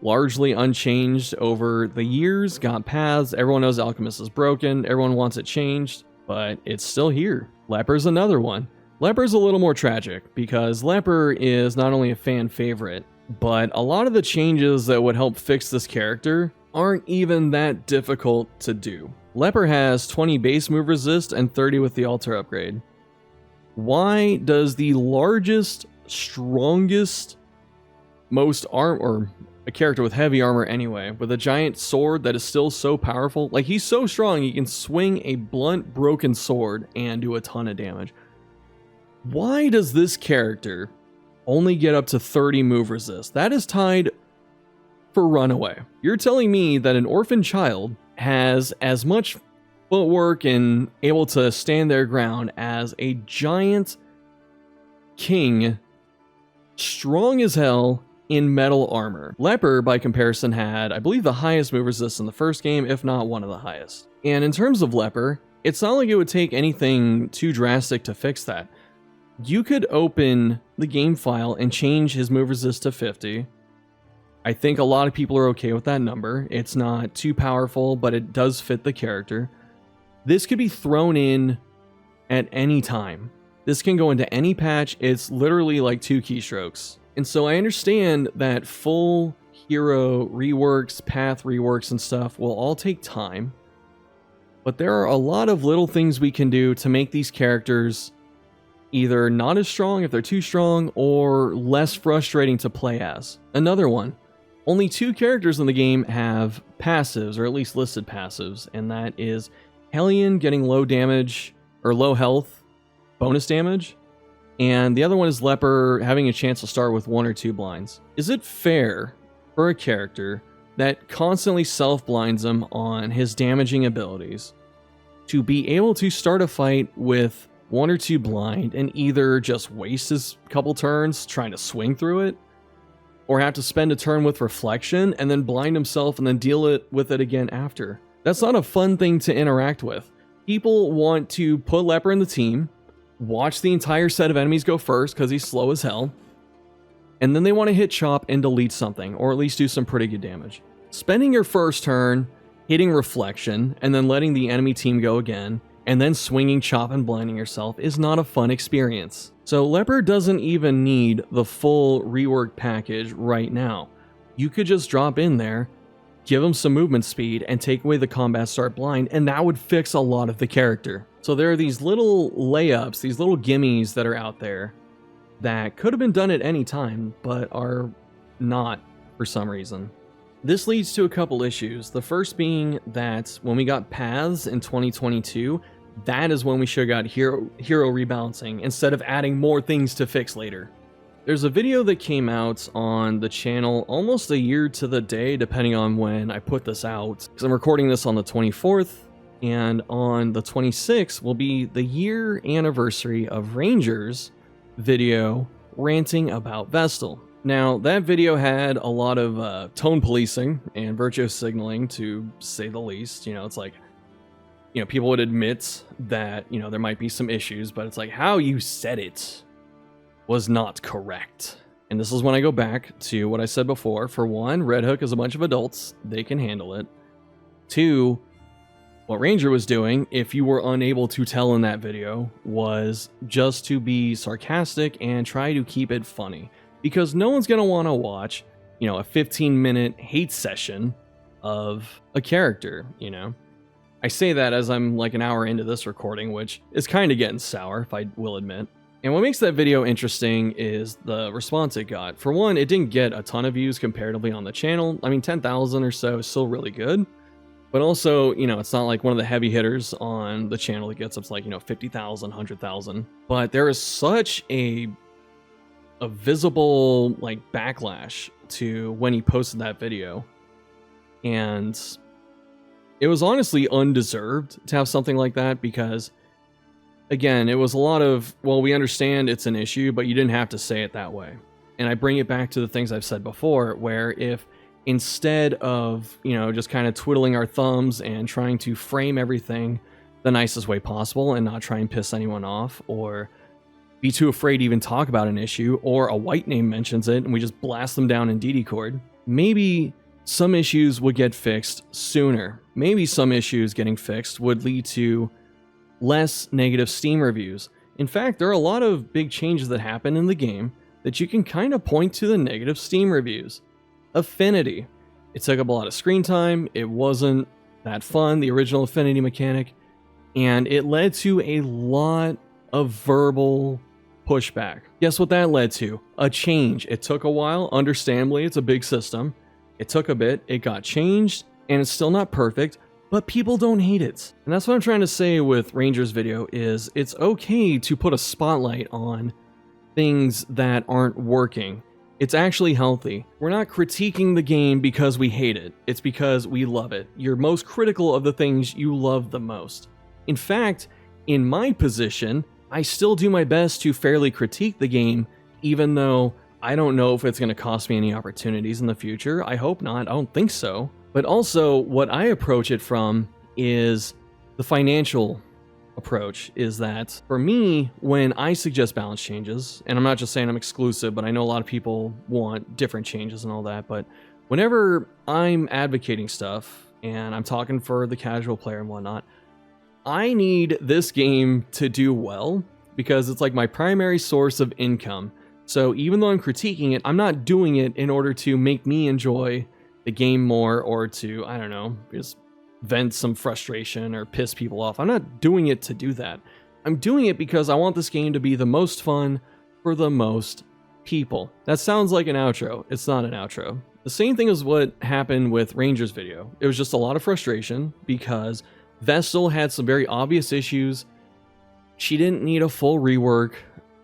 largely unchanged over the years, got paths, everyone knows Alchemist is broken, everyone wants it changed, but it's still here. Leper's another one. Leper's a little more tragic, because Leper is not only a fan favorite, but a lot of the changes that would help fix this character aren't even that difficult to do. Leper has 20 base move resist and 30 with the altar upgrade. Why does the largest, strongest, most or a character with heavy armor anyway, with a giant sword that is still so powerful, like he's so strong he can swing a blunt, broken sword and do a ton of damage. Why does this character only get up to 30 move resist? That is tied for runaway. You're telling me that an orphan child has as much footwork and able to stand their ground as a giant king, strong as hell, in metal armor. Leper, by comparison, had, I believe, the highest move resist in the first game, if not one of the highest. And in terms of Leper, it's not like it would take anything too drastic to fix that. You could open the game file and change his move resist to 50. I think a lot of people are okay with that number. It's not too powerful, but it does fit the character. This could be thrown in at any time. This can go into any patch. It's literally like 2 keystrokes. And so I understand that full hero reworks, path reworks and stuff will all take time. But there are a lot of little things we can do to make these characters either not as strong if they're too strong, or less frustrating to play as. Another one. Only 2 characters in the game have passives, or at least listed passives, and that is Hellion getting low damage, or low health, bonus damage, and the other one is Leper having a chance to start with 1 or 2 blinds. Is it fair for a character that constantly self-blinds him on his damaging abilities to be able to start a fight with 1 or 2 blind and either just waste his couple turns trying to swing through it, or have to spend a turn with reflection and then blind himself and then deal with it again after? That's not a fun thing to interact with. People want to put Leper in the team, watch the entire set of enemies go first because he's slow as hell, and then they want to hit chop and delete something, or at least do some pretty good damage. Spending your first turn hitting reflection and then letting the enemy team go again, and then swinging chop and blinding yourself is not a fun experience. So Leper doesn't even need the full rework package right now. You could just drop in there, give him some movement speed, and take away the combat start blind, and that would fix a lot of the character. So there are these little layups, these little gimmies that are out there that could have been done at any time, but are not for some reason. This leads to a couple issues. The first being that when we got paths in 2022, that is when we should have got hero rebalancing instead of adding more things to fix later. There's a video that came out on the channel almost a year to the day, depending on when I put this out, because I'm recording this on the 24th, and on the 26th will be the year anniversary of Ranger's video ranting about Vestal. Now, that video had a lot of tone policing and virtue signaling, to say the least. You know, it's like, you know, people would admit that, you know, there might be some issues, but it's like, how you said it was not correct. And this is when I go back to what I said before. For one, Red Hook is a bunch of adults. They can handle it. 2, what Ranger was doing, if you were unable to tell in that video, was just to be sarcastic and try to keep it funny. Because no one's going to want to watch, you know, a 15-minute hate session of a character, you know. I say that as I'm like an hour into this recording, which is kind of getting sour, if I will admit. And what makes that video interesting is the response it got. For one, it didn't get a ton of views comparatively on the channel. I mean, 10,000 or so is still really good. But also, you know, it's not like one of the heavy hitters on the channel that gets up to like, you know, 50,000, 100,000. But there is such a a visible like backlash to when he posted that video. And it was honestly undeserved to have something like that because, again, it was a lot of, well, we understand it's an issue, but you didn't have to say it that way. And I bring it back to the things I've said before, where if instead of, just kind of twiddling our thumbs and trying to frame everything the nicest way possible and not try and piss anyone off or be too afraid to even talk about an issue, or a white name mentions it and we just blast them down in DD-Cord, maybe some issues would get fixed sooner. Maybe some issues getting fixed would lead to less negative Steam reviews. In fact, there are a lot of big changes that happen in the game that you can kind of point to the negative Steam reviews. Affinity. It took up a lot of screen time, it wasn't that fun, the original Affinity mechanic, and it led to a lot of verbal pushback. Guess what that led to? A change. It took a while, understandably, it's a big system. It took a bit, it got changed, and it's still not perfect, but people don't hate it. And that's what I'm trying to say with Ranger's video is it's okay to put a spotlight on things that aren't working. It's actually healthy. We're not critiquing the game because we hate it. It's because we love it. You're most critical of the things you love the most. In fact, in my position, I still do my best to fairly critique the game, even though I don't know if it's going to cost me any opportunities in the future. I hope not. I don't think so. But also, what I approach it from is the financial approach, is that for me, when I suggest balance changes, and I'm not just saying I'm exclusive, but I know a lot of people want different changes and all that, but whenever I'm advocating stuff, and I'm talking for the casual player and whatnot, I need this game to do well, because it's like my primary source of income. So even though I'm critiquing it, I'm not doing it in order to make me enjoy the game more or to, I don't know, just vent some frustration or piss people off. I'm not doing it to do that. I'm doing it because I want this game to be the most fun for the most people. That sounds like an outro. It's not an outro. The same thing is what happened with Ranger's video. It was just a lot of frustration because Vestal had some very obvious issues. She didn't need a full rework.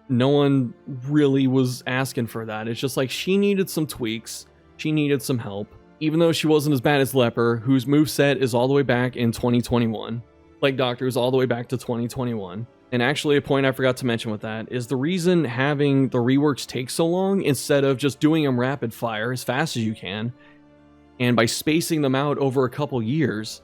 No one really was asking for that. It's just like she needed some tweaks. She needed some help. Even though she wasn't as bad as Leper, whose moveset is all the way back in 2021. Plague Doctor is all the way back to 2021. And actually, a point I forgot to mention with that is the reason having the reworks take so long, instead of just doing them rapid fire as fast as you can, and by spacing them out over a couple years,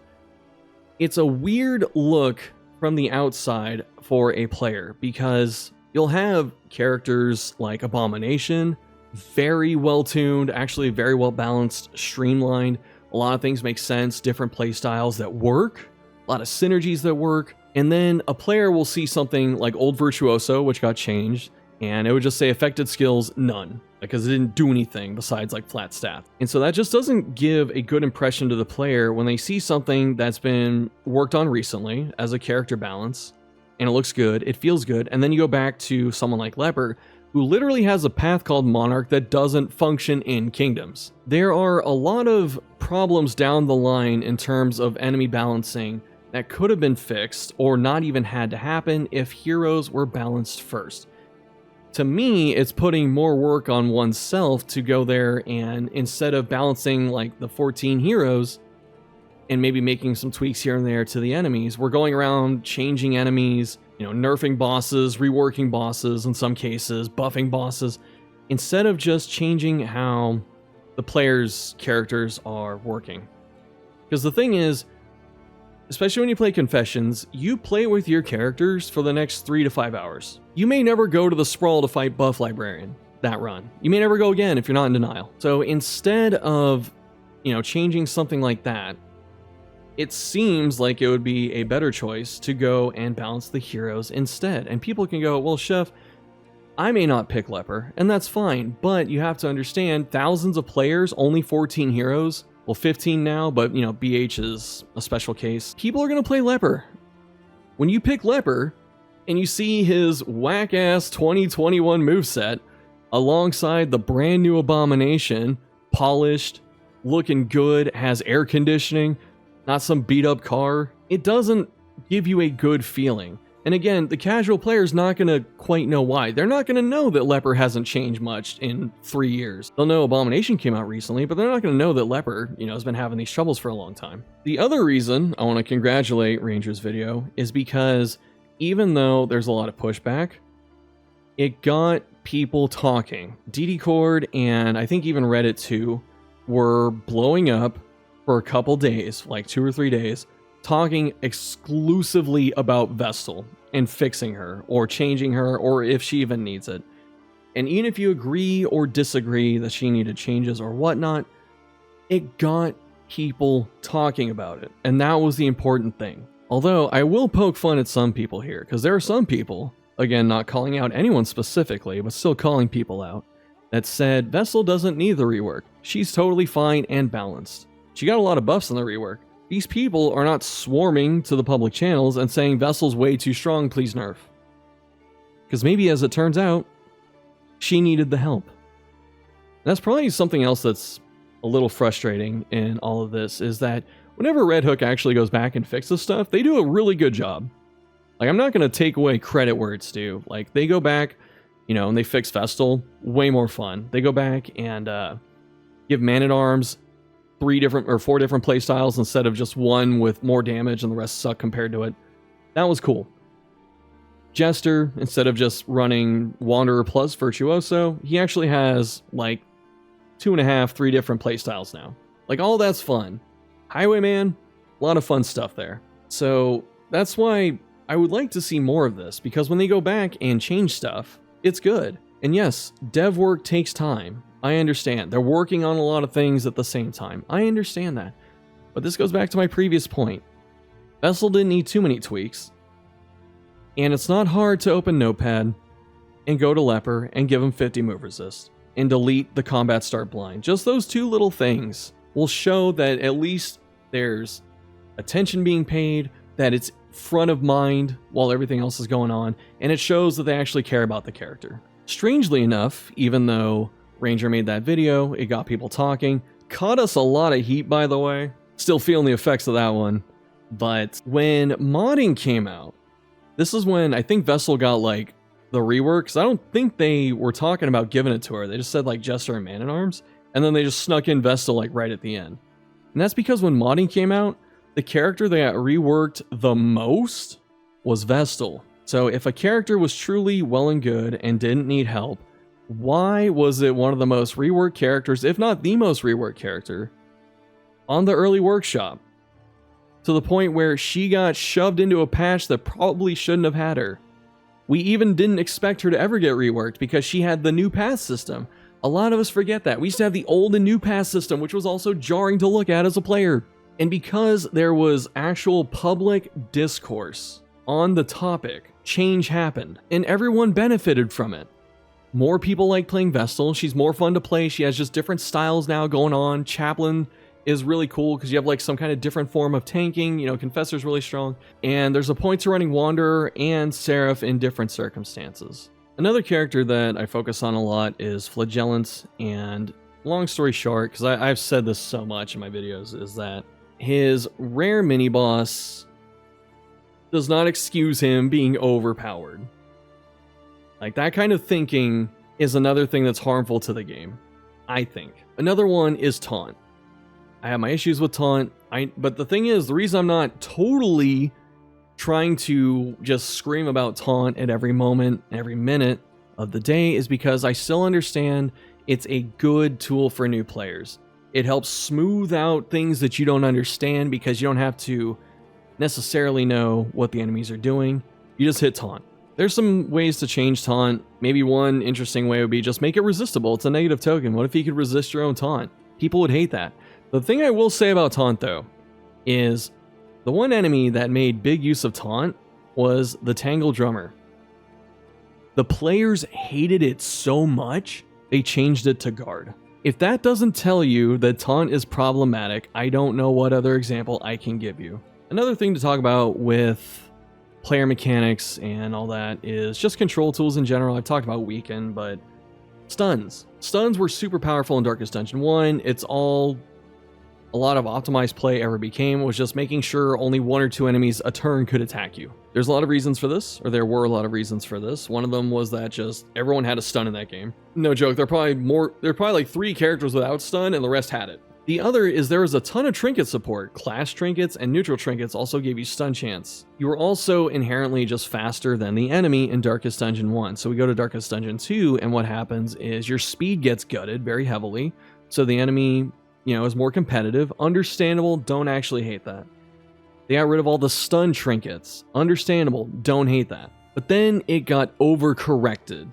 it's a weird look from the outside for a player, because you'll have characters like Abomination, very well tuned, actually very well balanced, streamlined. A lot of things make sense, different play styles that work, a lot of synergies that work. And then a player will see something like Old Virtuoso, which got changed, and it would just say affected skills, none, because it didn't do anything besides like flat stats. And so that just doesn't give a good impression to the player when they see something that's been worked on recently as a character balance, and it looks good, it feels good, and then you go back to someone like Leper, who literally has a path called Monarch that doesn't function in Kingdoms. There are a lot of problems down the line in terms of enemy balancing that could have been fixed or not even had to happen if heroes were balanced first. To me, it's putting more work on oneself to go there and instead of balancing like the 14 heroes and maybe making some tweaks here and there to the enemies, we're going around changing enemies, nerfing bosses, reworking bosses in some cases, buffing bosses, instead of just changing how the players' characters are working. Because the thing is, especially when you play Confessions, you play with your characters for the next 3 to 5 hours. You may never go to the Sprawl to fight Buff Librarian, that run. You may never go again if you're not in denial. So instead of, changing something like that, it seems like it would be a better choice to go and balance the heroes instead. And people can go, well, Chef, I may not pick Leper, and that's fine, but you have to understand, thousands of players, only 14 heroes, well, 15 now, but, BH is a special case. People are going to play Leper. When you pick Leper, and you see his whack-ass 2021 moveset, alongside the brand new Abomination, polished, looking good, has air conditioning, not some beat-up car, it doesn't give you a good feeling. And again, the casual player's not going to quite know why. They're not going to know that Leper hasn't changed much in 3 years. They'll know Abomination came out recently, but they're not going to know that Leper, has been having these troubles for a long time. The other reason I want to congratulate Ranger's video is because even though there's a lot of pushback, it got people talking. DD and I think even Reddit too were blowing up for a couple days, like 2 or 3 days, talking exclusively about Vestal and fixing her or changing her or if she even needs it. And even if you agree or disagree that she needed changes or whatnot, it got people talking about it. And that was the important thing. Although I will poke fun at some people here, because there are some people, again, not calling out anyone specifically, but still calling people out, that said Vestal doesn't need the rework. She's totally fine and balanced. She got a lot of buffs in the rework. These people are not swarming to the public channels and saying Vestal's way too strong, please nerf. Because maybe, as it turns out, she needed the help. And that's probably something else that's a little frustrating in all of this, is that whenever Red Hook actually goes back and fixes stuff, they do a really good job. Like, I'm not going to take away credit where it's due. Like, they go back, and they fix Vestal, way more fun. They go back and give Man-at-Arms 4 different playstyles instead of just one with more damage and the rest suck compared to it. That was cool. Jester, instead of just running Wanderer plus Virtuoso, he actually has like 2.5, 3 different playstyles now. Like, all that's fun. Highwayman, a lot of fun stuff there. So that's why I would like to see more of this, because when they go back and change stuff, it's good. And yes, dev work takes time. I understand. They're working on a lot of things at the same time. I understand that. But this goes back to my previous point. Vestal didn't need too many tweaks. And it's not hard to open Notepad and go to Leper and give him 50 move resist and delete the combat start blind. Just those 2 little things will show that at least there's attention being paid, that it's front of mind while everything else is going on, and it shows that they actually care about the character. Strangely enough, even though Ranger made that video, it got people talking, caught us a lot of heat, by the way. Still feeling the effects of that one. But when modding came out, this is when I think Vestal got like the rework, because I don't think they were talking about giving it to her. They just said like Jester and Man-at-Arms, and then they just snuck in Vestal like right at the end. And that's because when modding came out, the character that got reworked the most was Vestal. So if a character was truly well and good and didn't need help, why was it one of the most reworked characters, if not the most reworked character, on the early workshop? To the point where she got shoved into a patch that probably shouldn't have had her. We even didn't expect her to ever get reworked because she had the new path system. A lot of us forget that. We used to have the old and new path system, which was also jarring to look at as a player. And because there was actual public discourse on the topic, change happened, and everyone benefited from it. More people like playing Vestal. She's more fun to play. She has just different styles now going on. Chaplain is really cool because you have like some kind of different form of tanking. Confessor's really strong. And there's a point to running Wanderer and Seraph in different circumstances. Another character that I focus on a lot is Flagellant. And long story short, because I've said this so much in my videos, is that his rare mini-boss does not excuse him being overpowered. Like, that kind of thinking is another thing that's harmful to the game, I think. Another one is Taunt. I have my issues with Taunt, but the thing is, the reason I'm not totally trying to just scream about Taunt at every moment, every minute of the day is because I still understand it's a good tool for new players. It helps smooth out things that you don't understand because you don't have to necessarily know what the enemies are doing. You just hit Taunt. There's some ways to change Taunt. Maybe one interesting way would be just make it resistible. It's a negative token. What if you could resist your own Taunt? People would hate that. The thing I will say about Taunt, though, is the one enemy that made big use of Taunt was the Tangle Drummer. The players hated it so much, they changed it to Guard. If that doesn't tell you that Taunt is problematic, I don't know what other example I can give you. Another thing to talk about with player mechanics and all that is just control tools in general. I've talked about Weaken, but stuns. Stuns were super powerful in Darkest Dungeon 1. It's all a lot of optimized play ever became, was just making sure only 1 or 2 enemies a turn could attack you. There's a lot of reasons for this, or there were a lot of reasons for this. One of them was that just everyone had a stun in that game. No joke, there are probably like 3 characters without stun and the rest had it. The other is there was a ton of trinket support. Clash trinkets and neutral trinkets also gave you stun chance. You were also inherently just faster than the enemy in Darkest Dungeon 1. So we go to Darkest Dungeon 2, and what happens is your speed gets gutted very heavily. So the enemy, is more competitive. Understandable, don't actually hate that. They got rid of all the stun trinkets. Understandable, don't hate that. But then it got overcorrected.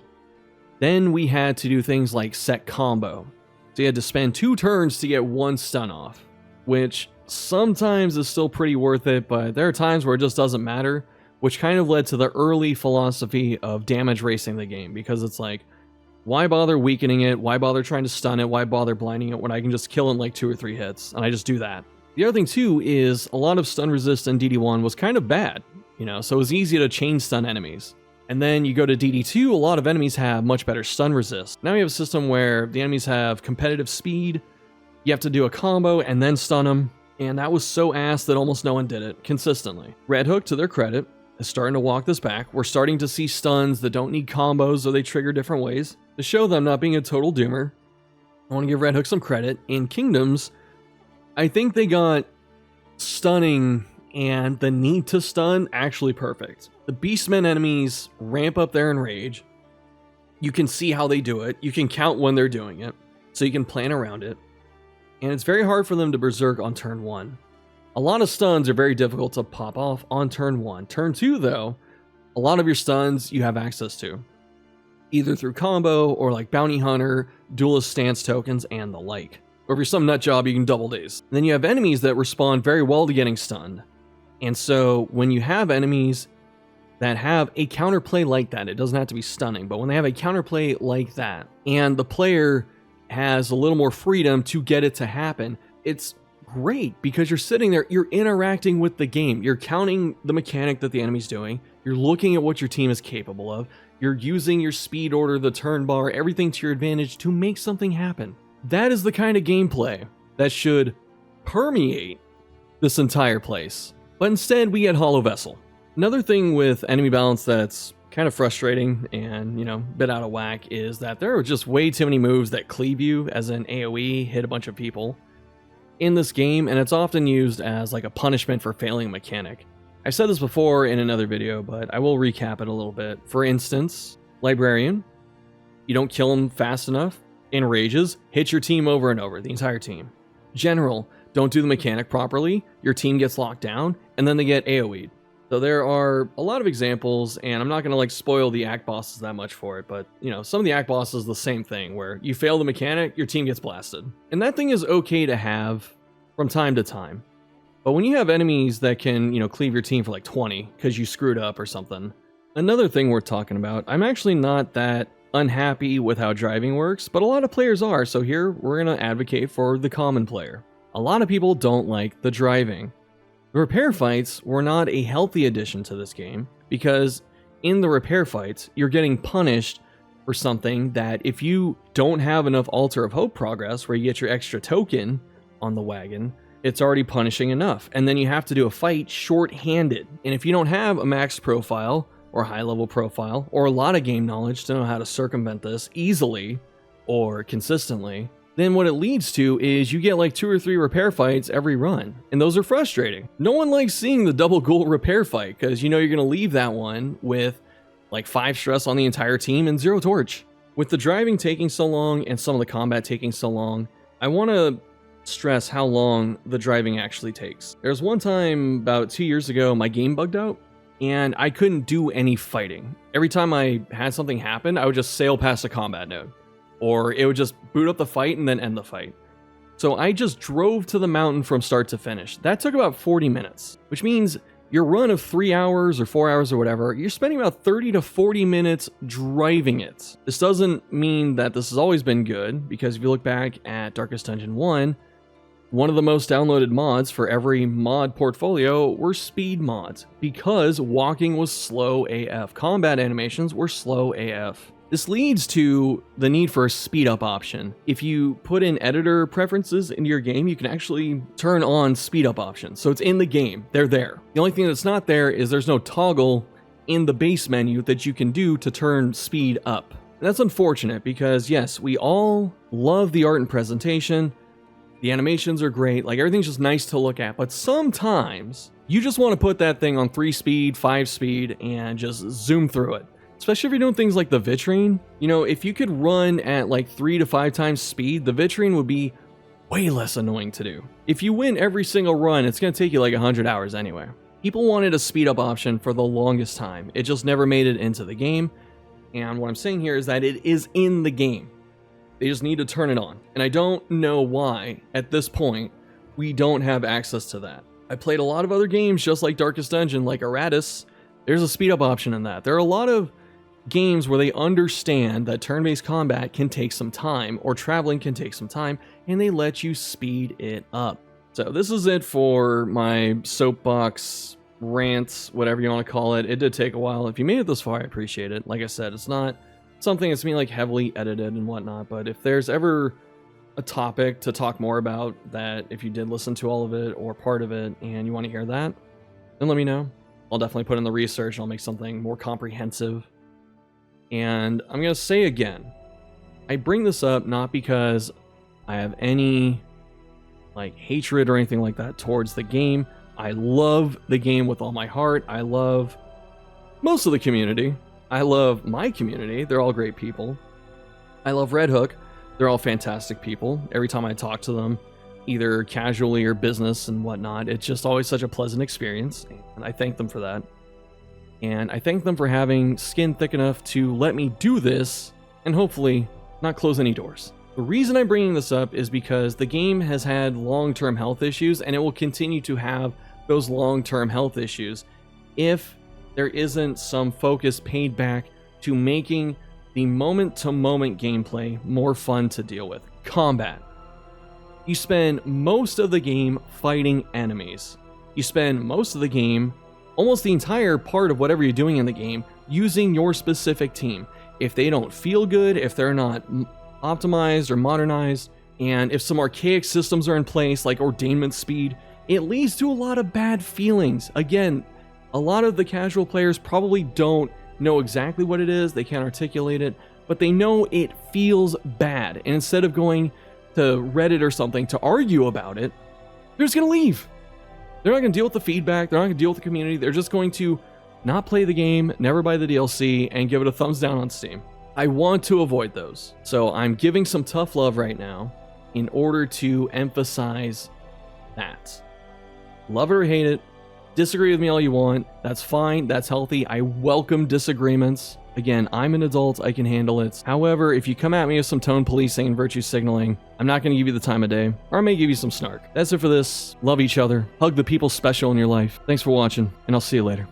Then we had to do things like set combo. So you had to spend 2 turns to get 1 stun off, which sometimes is still pretty worth it, but there are times where it just doesn't matter, which kind of led to the early philosophy of damage racing the game, because it's like, why bother weakening it? Why bother trying to stun it? Why bother blinding it when I can just kill it in like 2 or 3 hits? And I just do that. The other thing too is a lot of stun resist in DD1 was kind of bad, so it was easy to chain stun enemies. And then you go to DD2, a lot of enemies have much better stun resist. Now we have a system where the enemies have competitive speed, you have to do a combo and then stun them, and that was so ass that almost no one did it consistently. Red Hook, to their credit, is starting to walk this back. We're starting to see stuns that don't need combos or they trigger different ways. To show them not being a total doomer, I want to give Red Hook some credit. In Kingdoms, I think they got stunning and the need to stun actually perfect. The Beastmen enemies ramp up their enrage. You can see how they do it. You can count when they're doing it, so you can plan around it. And it's very hard for them to berserk on turn 1. A lot of stuns are very difficult to pop off on turn 1. Turn 2, though, a lot of your stuns you have access to, either through combo or like Bounty Hunter, Duelist Stance tokens, and the like. Or if you're some nut job, you can double daze. And then you have enemies that respond very well to getting stunned. And so when you have enemies that have a counterplay like that, it doesn't have to be stunning, but when they have a counterplay like that, and the player has a little more freedom to get it to happen, it's great because you're sitting there, you're interacting with the game, you're counting the mechanic that the enemy's doing, you're looking at what your team is capable of, you're using your speed order, the turn bar, everything to your advantage to make something happen. That is the kind of gameplay that should permeate this entire place. But instead, we get Hollow Vessel. Another thing with enemy balance that's kind of frustrating and, a bit out of whack is that there are just way too many moves that cleave you, as in AoE, hit a bunch of people in this game, and it's often used as like a punishment for failing a mechanic. I've said this before in another video, but I will recap it a little bit. For instance, Librarian, you don't kill him fast enough, enrages, hits your team over and over, the entire team. General, don't do the mechanic properly, your team gets locked down, and then they get AoE'd. So there are a lot of examples, and I'm not going to spoil the act bosses that much for it, but some of the act bosses the same thing, where you fail the mechanic, your team gets blasted. And that thing is okay to have from time to time. But when you have enemies that can, cleave your team for like 20 because you screwed up or something. Another thing worth talking about, I'm actually not that unhappy with how driving works, but a lot of players are, so here we're going to advocate for the common player. A lot of people don't like the driving. The repair fights were not a healthy addition to this game, because in the repair fights, you're getting punished for something that if you don't have enough Altar of Hope progress where you get your extra token on the wagon, it's already punishing enough. And then you have to do a fight short-handed. And if you don't have a max profile or high-level profile or a lot of game knowledge to know how to circumvent this easily or consistently, then what it leads to is you get like 2 or 3 repair fights every run, and those are frustrating. No one likes seeing the double ghoul repair fight, because you're going to leave that one with like 5 stress on the entire team and 0 torch. With the driving taking so long and some of the combat taking so long, I want to stress how long the driving actually takes. There's one time about 2 years ago, my game bugged out, and I couldn't do any fighting. Every time I had something happen, I would just sail past a combat node, or it would just boot up the fight and then end the fight. So I just drove to the mountain from start to finish. That took about 40 minutes, which means your run of 3 hours or 4 hours or whatever, you're spending about 30 to 40 minutes driving it. This doesn't mean that this has always been good, because if you look back at Darkest Dungeon 1, one of the most downloaded mods for every mod portfolio were speed mods, because walking was slow AF. Combat animations were slow AF. This leads to the need for a speed up option. If you put in editor preferences into your game, you can actually turn on speed up options. So it's in the game, they're there. The only thing that's not there is there's no toggle in the base menu that you can do to turn speed up. And that's unfortunate because yes, we all love the art and presentation. The animations are great, like everything's just nice to look at, but sometimes you just want to put that thing on 3 speed, 5 speed, and just zoom through it. Especially if you're doing things like the vitrine. You know, if you could run at like 3 to 5 times speed, the vitrine would be way less annoying to do. If you win every single run, it's going to take you like 100 hours anyway. People wanted a speed up option for the longest time. It just never made it into the game. And what I'm saying here is that it is in the game. They just need to turn it on. And I don't know why, at this point, we don't have access to that. I played a lot of other games just like Darkest Dungeon, like Aratus. There's a speed up option in that. There are a lot of games where they understand that turn-based combat can take some time, or traveling can take some time, and they let you speed it up. So this is it for my soapbox rants, whatever you want to call it. It did take a while. If you made it this far, I appreciate it. Like I said, it's not something that's being like heavily edited and whatnot, but if there's ever a topic to talk more about that, if you did listen to all of it or part of it and you want to hear that, then let me know. I'll definitely put in the research. I'll make something more comprehensive. And I'm going to say again, I bring this up not because I have any like hatred or anything like that towards the game. I love the game with all my heart. I love most of the community. I love my community. They're all great people. I love Red Hook. They're all fantastic people. Every time I talk to them, either casually or business and whatnot, it's just always such a pleasant experience. And I thank them for that. And I thank them for having skin thick enough to let me do this and hopefully not close any doors. The reason I'm bringing this up is because the game has had long-term health issues, and it will continue to have those long-term health issues if there isn't some focus paid back to making the moment-to-moment gameplay more fun to deal with. Combat. You spend most of the game fighting enemies. You spend most of the game, almost the entire part of whatever you're doing in the game, using your specific team. If they don't feel good, if they're not optimized or modernized, and if some archaic systems are in place like Ordainment Speed, it leads to a lot of bad feelings. Again, a lot of the casual players probably don't know exactly what it is, they can't articulate it, but they know it feels bad. And instead of going to Reddit or something to argue about it, they're just gonna leave. They're not gonna deal with the feedback, they're not gonna deal with the community, they're just going to not play the game, never buy the DLC, and give it a thumbs down on Steam. I want to avoid those. So I'm giving some tough love right now in order to emphasize that. Love it or hate it, disagree with me all you want, that's fine, that's healthy. I welcome disagreements. Again, I'm an adult, I can handle it. However, if you come at me with some tone policing and virtue signaling, I'm not going to give you the time of day, or I may give you some snark. That's it for this. Love each other. Hug the people special in your life. Thanks for watching, and I'll see you later.